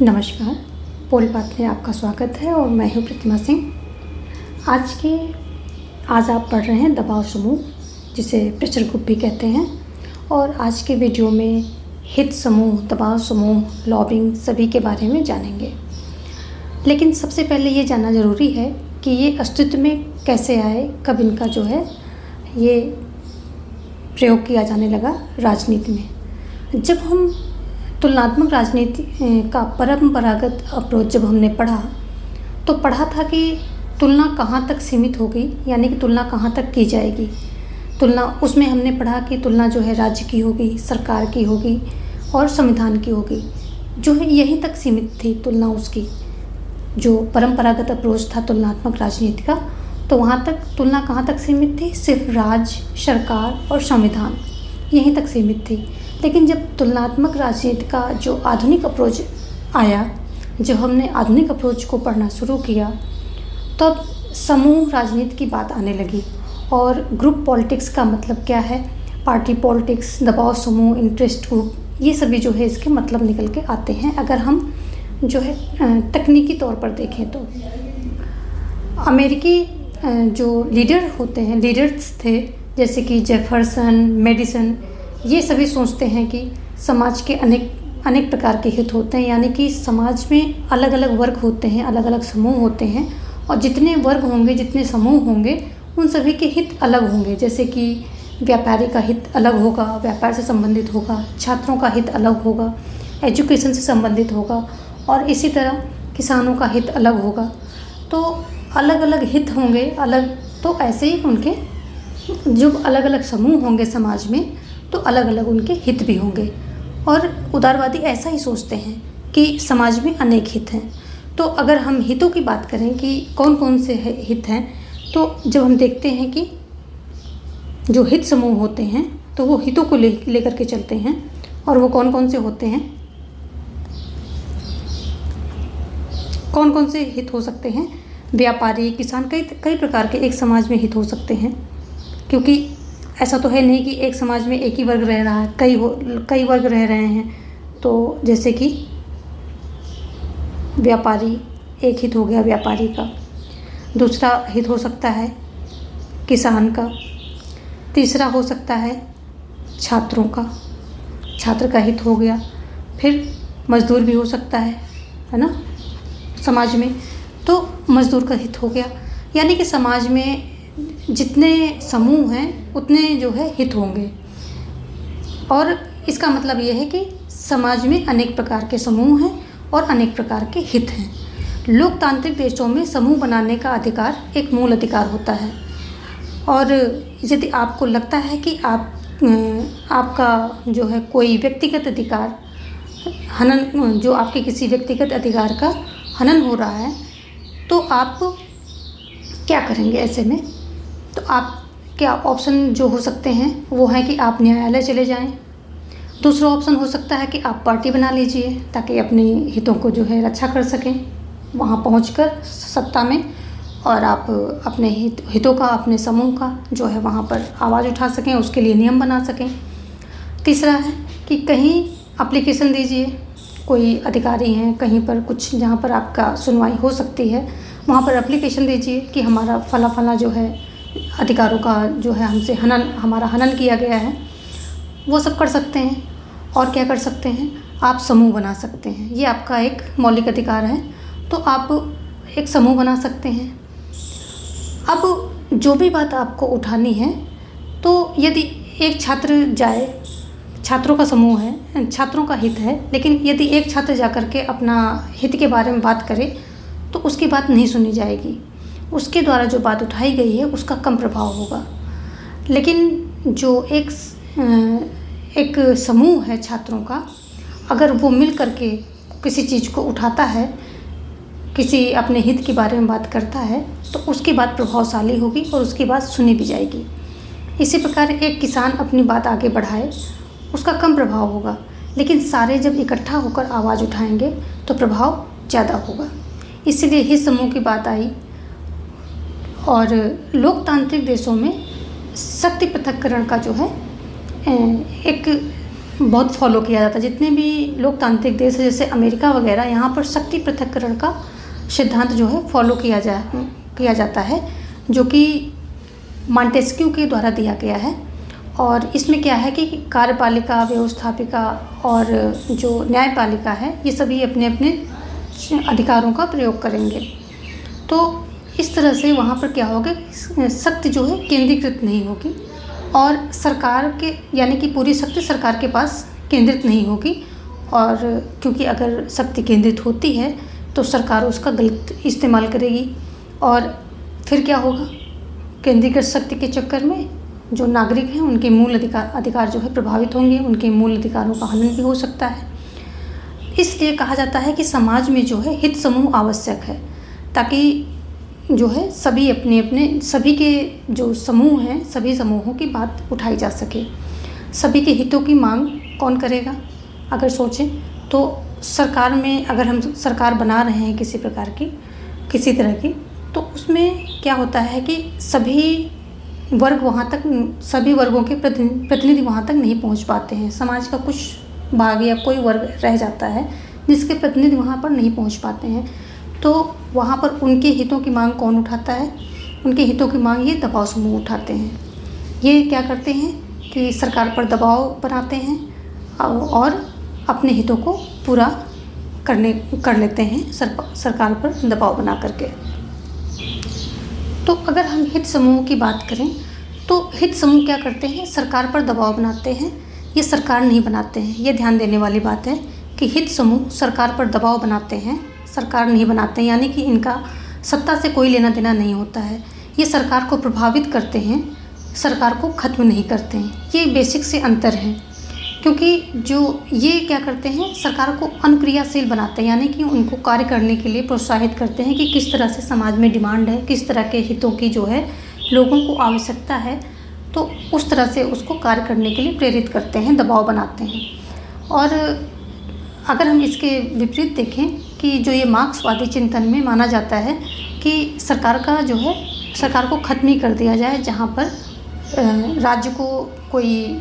नमस्कार, पोलपात में आपका स्वागत है और मैं हूँ प्रतिमा सिंह। आज आप पढ़ रहे हैं दबाव समूह, जिसे प्रेशर ग्रुप भी कहते हैं। और आज के वीडियो में हित समूह, दबाव समूह, लॉबिंग सभी के बारे में जानेंगे। लेकिन सबसे पहले ये जानना ज़रूरी है कि ये अस्तित्व में कैसे आए, कब इनका जो है ये प्रयोग किया जाने लगा राजनीति में। जब हम तुलनात्मक राजनीति का परंपरागत अप्रोच जब हमने पढ़ा तो पढ़ा था कि तुलना कहाँ तक सीमित होगी, यानी कि तुलना कहाँ तक की जाएगी। तुलना उसमें हमने पढ़ा कि तुलना जो है राज्य की होगी, सरकार की होगी और संविधान की होगी, जो है यहीं तक सीमित थी तुलना उसकी। जो परंपरागत अप्रोच था तुलनात्मक राजनीति का, तो वहाँ तक तुलना कहाँ तक सीमित थी, सिर्फ राज्य, सरकार और संविधान, यहीं तक सीमित थी। लेकिन जब तुलनात्मक राजनीति का जो आधुनिक अप्रोच आया, जब हमने आधुनिक अप्रोच को पढ़ना शुरू किया, तब समूह राजनीति की बात आने लगी। और ग्रुप पॉलिटिक्स का मतलब क्या है, पार्टी पॉलिटिक्स, दबाव समूह, इंटरेस्ट ग्रुप, ये सभी जो है इसके मतलब निकल के आते हैं अगर हम जो है तकनीकी तौर पर देखें तो। अमेरिकी जो लीडर्स थे, जैसे कि जेफरसन, मेडिसन, ये सभी सोचते हैं कि समाज के अनेक प्रकार के हित होते हैं, यानी कि समाज में अलग अलग वर्ग होते हैं, अलग अलग समूह होते हैं, और जितने वर्ग होंगे, जितने समूह होंगे, उन सभी के हित अलग होंगे। जैसे कि व्यापारी का हित अलग होगा, व्यापार से संबंधित होगा, छात्रों का हित अलग होगा, एजुकेशन से संबंधित होगा, और इसी तरह किसानों का हित अलग होगा। तो अलग अलग हित होंगे, तो ऐसे ही उनके जो अलग अलग समूह होंगे समाज में, तो अलग अलग उनके हित भी होंगे। और उदारवादी ऐसा ही सोचते हैं कि समाज में अनेक हित हैं। तो अगर हम हितों की बात करें कि कौन कौन से हित हैं, तो जब हम देखते हैं कि जो हित समूह होते हैं तो वो हितों को लेकर के चलते हैं। और वो कौन कौन से होते हैं, कौन कौन से हित हो सकते हैं। व्यापारी, किसान, कई प्रकार के एक समाज में हित हो सकते हैं, क्योंकि ऐसा तो है नहीं कि एक समाज में एक ही वर्ग रह रहा है, कई वर्ग रह रहे हैं। तो जैसे कि व्यापारी, एक हित हो गया व्यापारी का। दूसरा हित हो सकता है किसान का। तीसरा हो सकता है छात्रों का, छात्र का हित हो गया। फिर मजदूर भी हो सकता है ना, समाज में, तो मजदूर का हित हो गया। यानी कि समाज में जितने समूह हैं उतने जो है हित होंगे। और इसका मतलब ये है कि समाज में अनेक प्रकार के समूह हैं और अनेक प्रकार के हित हैं। लोकतांत्रिक देशों में समूह बनाने का अधिकार एक मूल अधिकार होता है। और यदि आपको लगता है कि आपका जो है कोई व्यक्तिगत अधिकार हनन, जो आपके किसी व्यक्तिगत अधिकार का हनन हो रहा है, तो आप क्या करेंगे ऐसे में? तो आप क्या ऑप्शन जो हो सकते हैं वो है कि आप न्यायालय चले जाएं। दूसरा ऑप्शन हो सकता है कि आप पार्टी बना लीजिए ताकि अपने हितों को जो है रक्षा कर सकें वहाँ पहुंचकर सत्ता में, और आप अपने हितों का, अपने समूह का जो है वहाँ पर आवाज़ उठा सकें, उसके लिए नियम बना सकें। तीसरा है कि कहीं एप्लीकेशन दीजिए, कोई अधिकारी हैं कहीं पर, कुछ जहाँ पर आपका सुनवाई हो सकती है, वहाँ पर एप्लीकेशन दीजिए कि हमारा फला जो है अधिकारों का जो है हमसे हमारा हनन किया गया है। वो सब कर सकते हैं। और क्या कर सकते हैं, आप समूह बना सकते हैं। ये आपका एक मौलिक अधिकार है, तो आप एक समूह बना सकते हैं। अब जो भी बात आपको उठानी है, तो यदि एक छात्र जाए, छात्रों का समूह है, छात्रों का हित है, लेकिन यदि एक छात्र जाकर के अपना हित के बारे में बात करे तो उसकी बात नहीं सुनी जाएगी। उसके द्वारा जो बात उठाई गई है उसका कम प्रभाव होगा। लेकिन जो एक समूह है छात्रों का, अगर वो मिल करके किसी चीज़ को उठाता है, किसी अपने हित के बारे में बात करता है, तो उसकी बात प्रभावशाली होगी और उसकी बात सुनी भी जाएगी। इसी प्रकार एक किसान अपनी बात आगे बढ़ाए, उसका कम प्रभाव होगा, लेकिन सारे जब इकट्ठा होकर आवाज़ उठाएंगे तो प्रभाव ज़्यादा होगा। इसीलिए हित समूह की बात आई। और लोकतांत्रिक देशों में शक्ति पृथक्करण का जो है एक बहुत फॉलो किया जाता है। जितने भी लोकतांत्रिक देश है जैसे अमेरिका वगैरह, यहाँ पर शक्ति पृथक्करण का सिद्धांत जो है फॉलो किया जाता है, जो कि मॉन्टेस्क्यू के द्वारा दिया गया है। और इसमें क्या है कि कार्यपालिका, व्यवस्थापिका और जो न्यायपालिका है, ये सभी अपने अपने अधिकारों का प्रयोग करेंगे। तो इस तरह से वहाँ पर क्या होगा, शक्ति जो है केंद्रीकृत नहीं होगी और सरकार के यानी कि पूरी शक्ति सरकार के पास केंद्रित नहीं होगी। और क्योंकि अगर शक्ति केंद्रित होती है तो सरकार उसका गलत इस्तेमाल करेगी और फिर क्या होगा, केंद्रीकृत शक्ति के चक्कर में जो नागरिक हैं उनके मूल अधिकार जो है प्रभावित होंगे, उनके मूल अधिकारों का हनन भी हो सकता है। इसलिए कहा जाता है कि समाज में जो है हित समूह आवश्यक है, ताकि जो है सभी अपने अपने सभी के जो समूह हैं, सभी समूहों की बात उठाई जा सके। सभी के हितों की मांग कौन करेगा? अगर सोचें तो सरकार में अगर हम सरकार बना रहे हैं किसी प्रकार की, किसी तरह की, तो उसमें क्या होता है कि सभी वर्गों के प्रतिनिधि वहाँ तक नहीं पहुँच पाते हैं। समाज का कुछ भाग या कोई वर्ग रह जाता है जिसके प्रतिनिधि वहाँ पर नहीं पहुँच पाते हैं। तो वहाँ पर उनके हितों की मांग कौन उठाता है? उनके हितों की मांग ये दबाव समूह उठाते हैं। ये क्या करते हैं कि सरकार पर दबाव बनाते हैं और अपने हितों को पूरा कर लेते हैं सरकार पर दबाव बना करके। तो अगर हम हित समूह की बात करें तो हित समूह क्या करते हैं, सरकार पर दबाव बनाते हैं। ये सरकार नहीं बनाते हैं। ये ध्यान देने वाली बात है कि हित समूह सरकार पर दबाव बनाते हैं, सरकार नहीं बनाते हैं। यानी कि इनका सत्ता से कोई लेना देना नहीं होता है। ये सरकार को प्रभावित करते हैं, सरकार को ख़त्म नहीं करते हैं। ये बेसिक से अंतर है, क्योंकि जो ये क्या करते हैं, सरकार को अनुक्रियाशील बनाते हैं, यानी कि उनको कार्य करने के लिए प्रोत्साहित करते हैं कि किस तरह से समाज में डिमांड है, किस तरह के हितों की जो है लोगों को आवश्यकता है, तो उस तरह से उसको कार्य करने के लिए प्रेरित करते हैं, दबाव बनाते हैं। और अगर हम इसके विपरीत देखें कि जो ये मार्क्सवादी चिंतन में माना जाता है कि सरकार को ख़त्म ही कर दिया जाए, जहाँ पर राज्य को कोई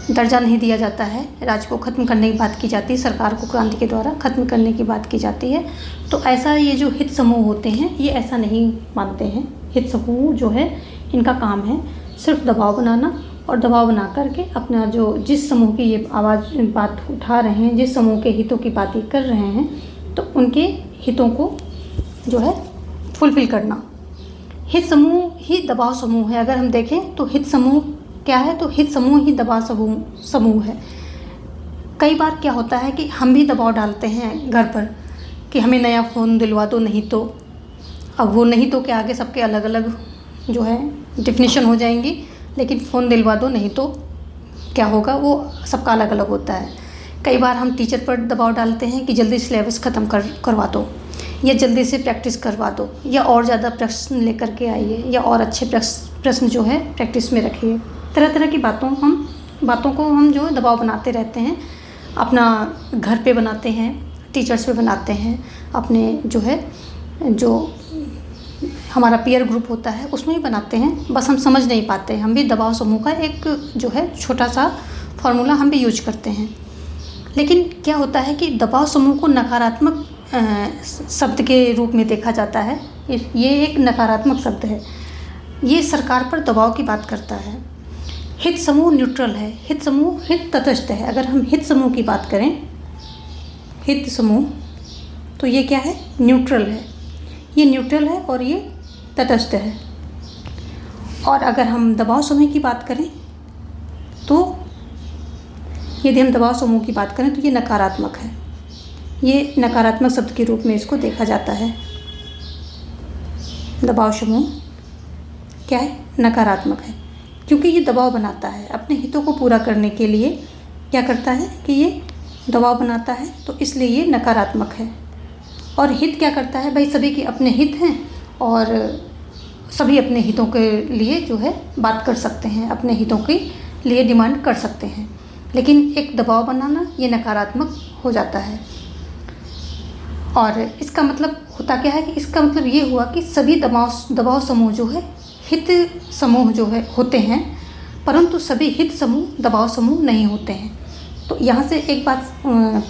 दर्जा नहीं दिया जाता है, राज्य को ख़त्म करने की बात की जाती है, सरकार को क्रांति के द्वारा ख़त्म करने की बात की जाती है। तो ऐसा ये जो हित समूह होते हैं ये ऐसा नहीं मानते हैं। हित समूह जो है इनका काम है सिर्फ दबाव बनाना, और दबाव बना करके अपना जो जिस समूह की ये बात उठा रहे हैं, जिस समूह के हितों की बात कर रहे हैं, तो उनके हितों को जो है फुलफिल करना। हित समूह ही दबाव समूह है। अगर हम देखें तो हित समूह क्या है, तो हित समूह ही दबाव समूह है। कई बार क्या होता है कि हम भी दबाव डालते हैं घर पर कि हमें नया फ़ोन दिलवा दो, नहीं तो अब वो नहीं तो के आगे सबके अलग अलग जो है डिफिनीशन हो जाएंगी, लेकिन फ़ोन दिलवा दो नहीं तो क्या होगा, वो सबका अलग अलग होता है। कई बार हम टीचर पर दबाव डालते हैं कि जल्दी सिलेबस ख़त्म करवा दो, या जल्दी से प्रैक्टिस करवा दो, या और ज़्यादा प्रश्न लेकर के आइए, या और अच्छे प्रश्न जो है प्रैक्टिस में रखिए। तरह तरह की बातों को हम जो दबाव बनाते रहते हैं। अपना घर पे बनाते हैं, टीचर्स पे बनाते हैं, अपने जो हमारा पीयर ग्रुप होता है उसमें भी बनाते हैं। बस हम समझ नहीं पाते। हम भी दबाव समूह का एक जो है छोटा सा फॉर्मूला हम भी यूज करते हैं। लेकिन क्या होता है कि दबाव समूह को नकारात्मक शब्द के रूप में देखा जाता है। ये एक नकारात्मक शब्द है। ये सरकार पर दबाव की बात करता है। हित समूह न्यूट्रल है, हित समूह हित तटस्थ है। अगर हम हित समूह की बात करें, हित समूह, तो ये क्या है, न्यूट्रल है। ये न्यूट्रल है और ये तटस्थ है। और अगर हम दबाव समूह की बात करें तो यदि हम दबाव समूह की बात करें तो ये नकारात्मक है। ये नकारात्मक शब्द के रूप में इसको देखा जाता है। दबाव समूह क्या है, नकारात्मक है, क्योंकि ये दबाव बनाता है अपने हितों को पूरा करने के लिए। क्या करता है कि ये दबाव बनाता है, तो इसलिए ये नकारात्मक है। और हित क्या करता है, भाई सभी के अपने हित हैं और सभी अपने हितों के लिए जो है बात कर सकते हैं, अपने हितों के लिए डिमांड कर सकते हैं। लेकिन एक दबाव बनाना ये नकारात्मक हो जाता है। और इसका मतलब होता क्या है कि इसका मतलब ये हुआ कि सभी दबाव समूह जो है हित समूह जो है होते हैं, परंतु सभी हित समूह दबाव समूह नहीं होते हैं। तो यहाँ से एक बात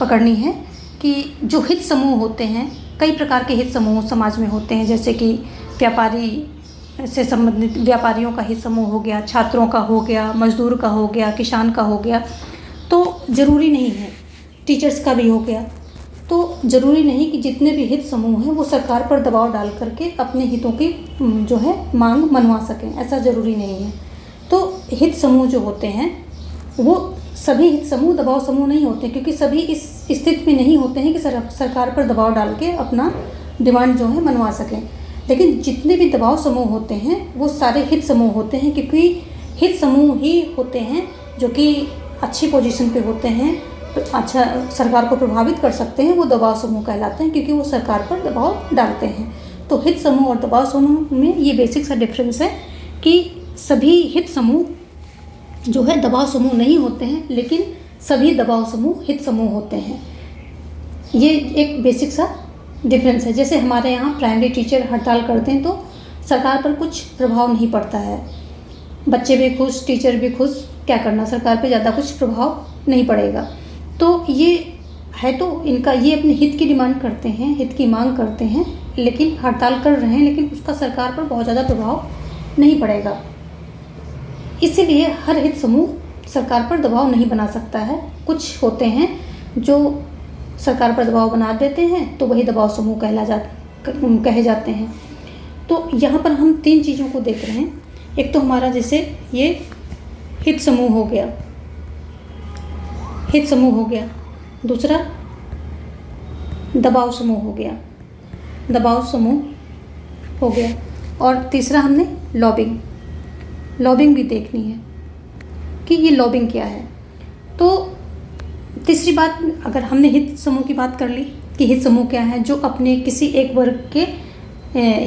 पकड़नी है कि जो हित समूह होते हैं, कई प्रकार के हित समूह समाज में होते हैं, जैसे कि व्यापारी से संबंधित व्यापारियों का हित समूह हो गया, छात्रों का हो गया, मजदूर का हो गया, किसान का हो गया। तो ज़रूरी नहीं है, टीचर्स का भी हो गया। तो ज़रूरी नहीं कि जितने भी हित समूह हैं वो सरकार पर दबाव डाल करके अपने हितों की जो है मांग मनवा सकें, ऐसा ज़रूरी नहीं है। तो हित समूह जो होते हैं वो सभी हित समूह दबाव समूह नहीं होते, क्योंकि सभी इस स्थिति में नहीं होते हैं कि सरकार पर दबाव डाल के अपना डिमांड जो है मनवा सकें। लेकिन जितने भी दबाव समूह होते हैं वो सारे हित समूह होते हैं, क्योंकि हित समूह ही होते हैं जो कि अच्छी पोजीशन पे होते हैं, अच्छा सरकार को प्रभावित कर सकते हैं, वो दबाव समूह कहलाते हैं, क्योंकि वो सरकार पर दबाव डालते हैं। तो हित समूह और दबाव समूह में ये बेसिक सा डिफरेंस है कि सभी हित समूह जो है दबाव समूह नहीं होते हैं, लेकिन सभी दबाव समूह हित समूह होते हैं। ये एक बेसिक सा डिफरेंस है। जैसे हमारे यहाँ प्राइमरी टीचर हड़ताल करते हैं तो सरकार पर कुछ प्रभाव नहीं पड़ता है, बच्चे भी खुश, टीचर भी खुश, क्या करना, सरकार पे ज़्यादा कुछ प्रभाव नहीं पड़ेगा। तो ये है, तो इनका ये अपने हित की डिमांड करते हैं, हित की मांग करते हैं, लेकिन हड़ताल कर रहे हैं, लेकिन उसका सरकार पर बहुत ज़्यादा प्रभाव नहीं पड़ेगा। इसीलिए हर हित समूह सरकार पर दबाव नहीं बना सकता है। कुछ होते हैं जो सरकार पर दबाव बना देते हैं, तो वही दबाव समूह कहे जाते हैं। तो यहाँ पर हम 3 चीज़ों को देख रहे हैं। एक तो हमारा जैसे ये हित समूह हो गया, हित समूह हो गया। दूसरा दबाव समूह हो गया, दबाव समूह हो गया। और तीसरा हमने लॉबिंग भी देखनी है कि ये लॉबिंग क्या है। तो तीसरी बात, अगर हमने हित समूह की बात कर ली कि हित समूह क्या है, जो अपने किसी एक वर्ग के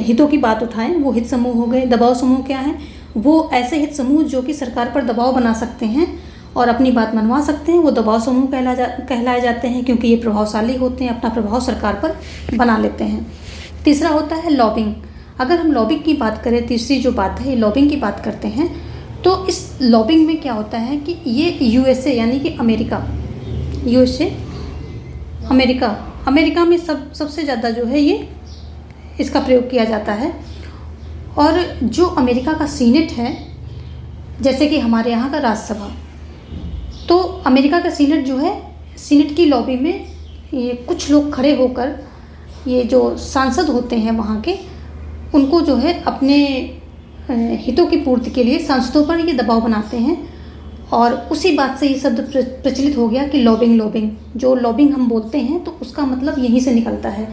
हितों की बात उठाएं, वो हित समूह हो गए। दबाव समूह क्या है, वो ऐसे हित समूह जो कि सरकार पर दबाव बना सकते हैं और अपनी बात मनवा सकते हैं, वो दबाव समूह कहलाए जाते हैं, क्योंकि ये प्रभावशाली होते हैं, अपना प्रभाव सरकार पर बना लेते हैं। तीसरा होता है लॉबिंग। अगर हम लॉबिंग की बात करें, तीसरी जो बात है, ये लॉबिंग की बात करते हैं, तो इस लॉबिंग में क्या होता है कि ये यूएसए यानी कि अमेरिका में सबसे ज़्यादा जो है ये इसका प्रयोग किया जाता है। और जो अमेरिका का सीनेट है, जैसे कि हमारे यहाँ का राज्यसभा, तो अमेरिका का सीनेट जो है, सीनेट की लॉबी में ये कुछ लोग खड़े होकर, ये जो सांसद होते हैं वहाँ के, उनको जो है अपने हितों की पूर्ति के लिए सांसदों पर ये दबाव बनाते हैं। और उसी बात से ये शब्द प्रचलित हो गया कि लॉबिंग। जो लॉबिंग हम बोलते हैं तो उसका मतलब यहीं से निकलता है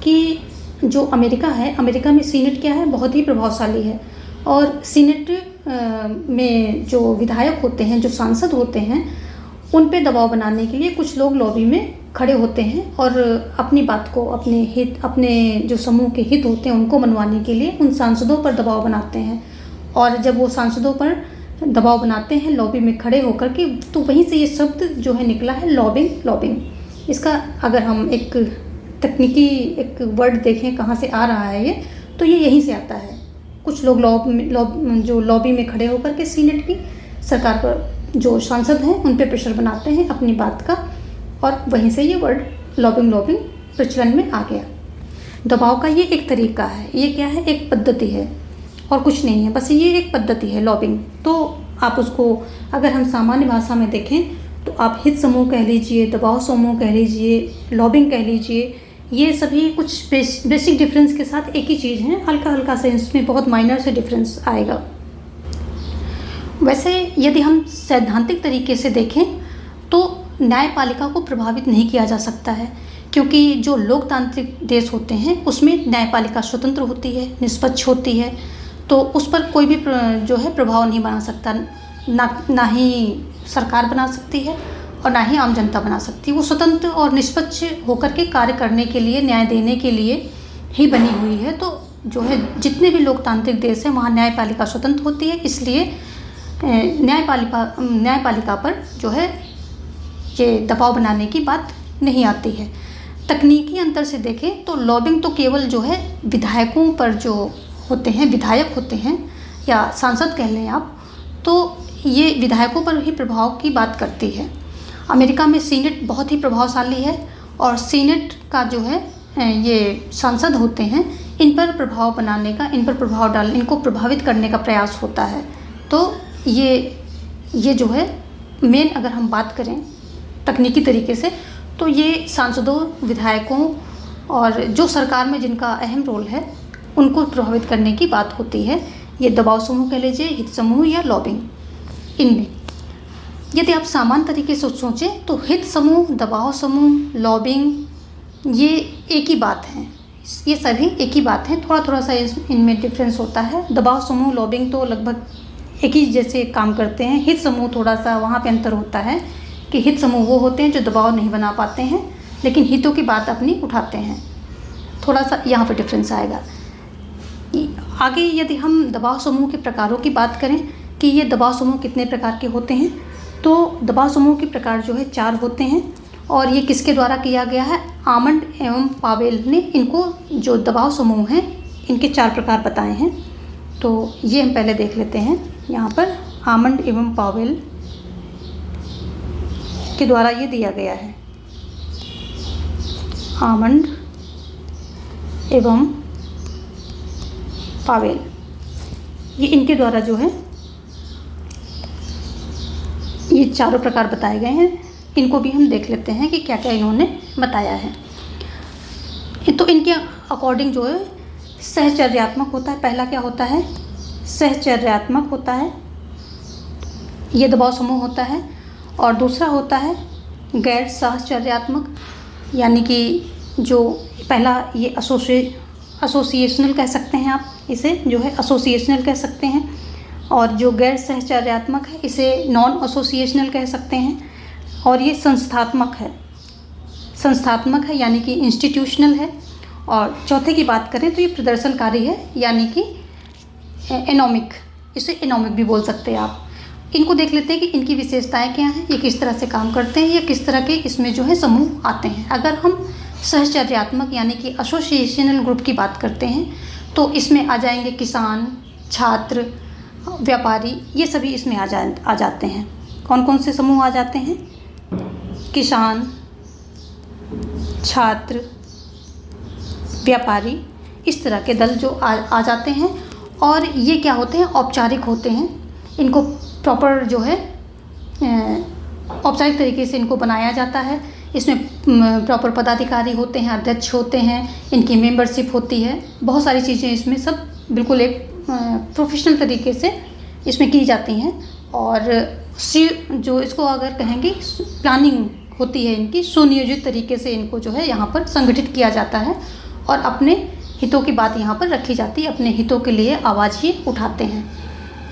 कि जो अमेरिका है, अमेरिका में सीनेट क्या है, बहुत ही प्रभावशाली है। और सीनेट में जो विधायक होते हैं, जो सांसद होते हैं, उन पे दबाव बनाने के लिए कुछ लोग लॉबी में खड़े होते हैं और अपनी बात को, अपने जो समूह के हित होते हैं उनको मनवाने के लिए उन सांसदों पर दबाव बनाते हैं। और जब वो सांसदों पर दबाव बनाते हैं लॉबी में खड़े होकर के, तो वहीं से ये शब्द जो है निकला है लॉबिंग। इसका अगर हम एक तकनीकी एक वर्ड देखें कहाँ से आ रहा है ये, तो ये यहीं से आता है। कुछ लोग जो लॉबी में खड़े होकर के सीनेट की सरकार पर, जो सांसद हैं उन पे प्रेशर बनाते हैं अपनी बात का, और वहीं से ये वर्ड लॉबिंग प्रचलन में आ गया। दबाव का ये एक तरीका है, ये क्या है, एक पद्धति है और कुछ नहीं है, बस ये एक पद्धति है लॉबिंग। तो आप उसको अगर हम सामान्य भाषा में देखें तो आप हित समूह कह लीजिए, दबाव समूह कह लीजिए, लॉबिंग कह लीजिए, ये सभी कुछ बेसिक डिफरेंस के साथ एक ही चीज़ है। हल्का से इसमें बहुत माइनर से डिफरेंस आएगा। वैसे यदि हम सैद्धांतिक तरीके से देखें तो न्यायपालिका को प्रभावित नहीं किया जा सकता है, क्योंकि जो लोकतांत्रिक देश होते हैं उसमें न्यायपालिका स्वतंत्र होती है, निष्पक्ष होती है, तो उस पर कोई भी जो है प्रभाव नहीं बना सकता, ना ही सरकार बना सकती है और ना ही आम जनता बना सकती है। वो स्वतंत्र और निष्पक्ष होकर के कार्य करने के लिए, न्याय देने के लिए ही बनी हुई है। तो जो है जितने भी लोकतांत्रिक देश हैं वहाँ न्यायपालिका स्वतंत्र होती है, इसलिए न्यायपालिका पर जो है ये दबाव बनाने की बात नहीं आती है। तकनीकी अंतर से देखें तो लॉबिंग तो केवल जो है विधायकों पर जो होते हैं, विधायक होते हैं या सांसद कह लें आप, तो ये विधायकों पर ही प्रभाव की बात करती है। अमेरिका में सीनेट बहुत ही प्रभावशाली है और सीनेट का जो है ये सांसद होते हैं, इन पर प्रभाव बनाने का, इन पर प्रभाव डालने, इनको प्रभावित करने का प्रयास होता है। तो ये जो है मेन, अगर हम बात करें तकनीकी तरीके से, तो ये सांसदों, विधायकों और जो सरकार में जिनका अहम रोल है उनको प्रभावित करने की बात होती है। ये दबाव समूह कह लीजिए, हित समूह या लॉबिंग। इनमें यदि आप सामान्य तरीके से सोचें तो हित समूह, दबाव समूह, लॉबिंग ये एक ही बात है, ये सभी एक ही बात है। थोड़ा थोड़ा सा इनमें डिफरेंस होता है। दबाव समूह, लॉबिंग तो लगभग एक ही जैसे काम करते हैं। हित समूह थोड़ा सा वहाँ पे अंतर होता है कि हित समूह वो होते हैं जो दबाव नहीं बना पाते हैं लेकिन हितों की बात अपनी उठाते हैं। थोड़ा सा यहाँ पे डिफरेंस आएगा। आगे यदि हम दबाव समूह के प्रकारों की बात करें कि ये दबाव समूह कितने प्रकार के होते हैं, तो दबाव समूह के प्रकार जो है 4 होते हैं और ये किसके द्वारा किया गया है? आमंड एवं पावेल ने इनको, जो दबाव समूह हैं, इनके 4 प्रकार बताए हैं। तो ये हम पहले देख लेते हैं। यहाँ पर आमंड एवं पावेल के द्वारा ये दिया गया है, आमंड एवं पावेल, ये इनके द्वारा जो है ये चारों प्रकार बताए गए हैं। इनको भी हम देख लेते हैं कि क्या क्या इन्होंने बताया है। तो इनके अकॉर्डिंग जो है सहचर्यात्मक होता है। पहला क्या होता है? सहचर्यात्मक होता है, ये दबाव समूह होता है। और दूसरा होता है गैर सहचर्यात्मक, यानी कि जो पहला ये एसोसिएशनल कह सकते हैं आप इसे, जो है एसोसिएशनल कह सकते हैं। और जो गैर सहचर्यात्मक है इसे नॉन एसोसिएशनल कह सकते हैं। और ये संस्थात्मक है यानी कि इंस्टीट्यूशनल है। और चौथे की बात करें तो ये प्रदर्शनकारी है, यानी कि एनोमिक, इसे एनोमिक भी बोल सकते हैं आप। इनको देख लेते हैं कि इनकी विशेषताएं क्या हैं, ये किस तरह से काम करते हैं, या किस तरह के इसमें जो है समूह आते हैं। अगर हम सहचर्यात्मक यानी कि एसोसिएशनल ग्रुप की बात करते हैं तो इसमें आ जाएंगे किसान, छात्र, व्यापारी, ये सभी इसमें आ जाते हैं। कौन कौन से समूह आ जाते हैं? किसान, छात्र, व्यापारी, इस तरह के दल जो आ जाते हैं। और ये क्या होते हैं? औपचारिक होते हैं। इनको प्रॉपर जो है औपचारिक तरीके से इनको बनाया जाता है। इसमें प्रॉपर पदाधिकारी होते हैं, अध्यक्ष होते हैं, इनकी मेंबरशिप होती है, बहुत सारी चीज़ें इसमें सब बिल्कुल एक प्रोफेशनल तरीके से इसमें की जाती हैं। और जो इसको अगर कहेंगे प्लानिंग होती है इनकी, सुनियोजित तरीके से इनको जो है यहाँ पर संगठित किया जाता है और अपने हितों की बात यहाँ पर रखी जाती है, अपने हितों के लिए आवाज़ ही उठाते हैं।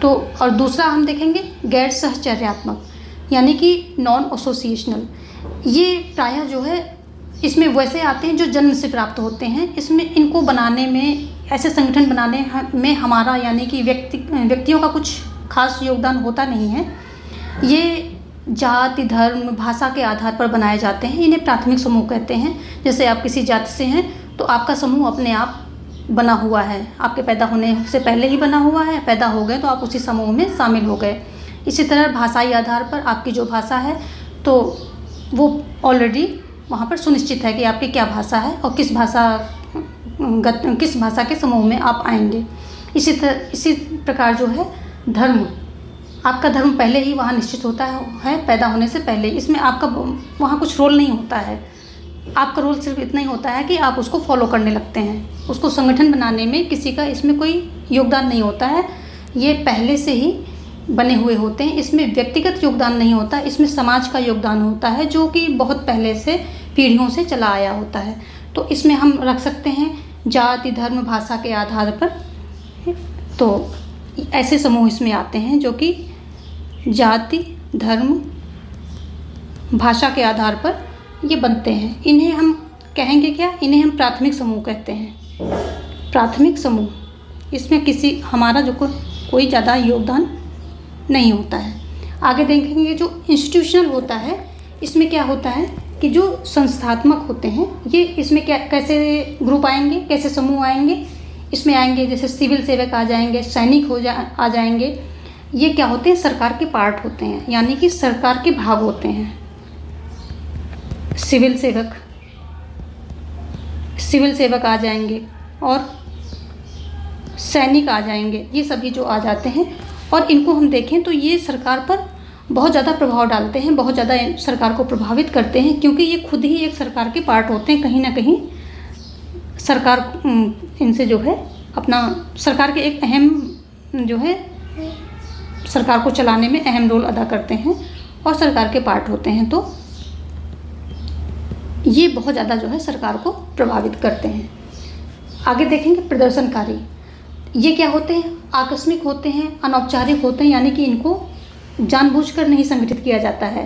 तो और दूसरा हम देखेंगे गैर सहचर्यात्मक यानी कि नॉन एसोसिएशनल। ये प्रायः जो है इसमें वैसे आते हैं जो जन्म से प्राप्त होते हैं। इसमें इनको बनाने में, ऐसे संगठन बनाने में हमारा यानी कि व्यक्तियों का कुछ खास योगदान होता नहीं है। ये जाति, धर्म, भाषा के आधार पर बनाए जाते हैं। इन्हें प्राथमिक समूह कहते हैं। जैसे आप किसी जाति से हैं तो आपका समूह अपने आप बना हुआ है, आपके पैदा होने से पहले ही बना हुआ है, पैदा हो गए तो आप उसी समूह में शामिल हो गए। इसी तरह भाषाई आधार पर आपकी जो भाषा है तो वो ऑलरेडी वहाँ पर सुनिश्चित है कि आपकी क्या भाषा है और किस भाषा के समूह में आप आएंगे। इसी प्रकार जो है धर्म, आपका धर्म पहले ही वहाँ निश्चित होता है पैदा होने से पहले। इसमें आपका वहाँ कुछ रोल नहीं होता है। आपका रोल सिर्फ इतना ही होता है कि आप उसको फॉलो करने लगते हैं। उसको संगठन बनाने में किसी का इसमें कोई योगदान नहीं होता है, ये पहले से ही बने हुए होते हैं। इसमें व्यक्तिगत योगदान नहीं होता, इसमें समाज का योगदान होता है जो कि बहुत पहले से पीढ़ियों से चला आया होता है। तो इसमें हम रख सकते हैं जाति, धर्म, भाषा के आधार पर। तो ऐसे समूह इसमें आते हैं जो कि जाति, धर्म, भाषा के आधार पर ये बनते हैं। इन्हें हम कहेंगे क्या? इन्हें हम प्राथमिक समूह कहते हैं। प्राथमिक समूह, इसमें किसी हमारा जो कोई ज़्यादा योगदान नहीं होता है। आगे देखेंगे जो इंस्टीट्यूशनल होता है, इसमें क्या होता है कि जो संस्थात्मक होते हैं ये इसमें क्या, कैसे ग्रुप आएंगे, कैसे समूह आएंगे? इसमें आएंगे जैसे सिविल सेवक आ जाएंगे, सैनिक आ जाएंगे। ये क्या होते हैं? सरकार के पार्ट होते हैं, यानी कि सरकार के भाग होते हैं। सिविल सेवक आ जाएंगे और सैनिक आ जाएंगे। ये सभी जो आ जाते हैं और इनको हम देखें तो ये सरकार पर बहुत ज़्यादा प्रभाव डालते हैं, बहुत ज़्यादा सरकार को प्रभावित करते हैं, क्योंकि ये खुद ही एक सरकार के पार्ट होते हैं। कहीं ना कहीं सरकार इनसे जो है अपना सरकार के एक अहम जो है सरकार को चलाने में अहम रोल अदा करते हैं और सरकार के पार्ट होते हैं। तो ये बहुत ज़्यादा जो है सरकार को प्रभावित करते हैं। आगे देखेंगे प्रदर्शनकारी। ये क्या होते हैं? आकस्मिक होते हैं, अनौपचारिक होते हैं, यानी कि इनको जानबूझकर नहीं संगठित किया जाता है।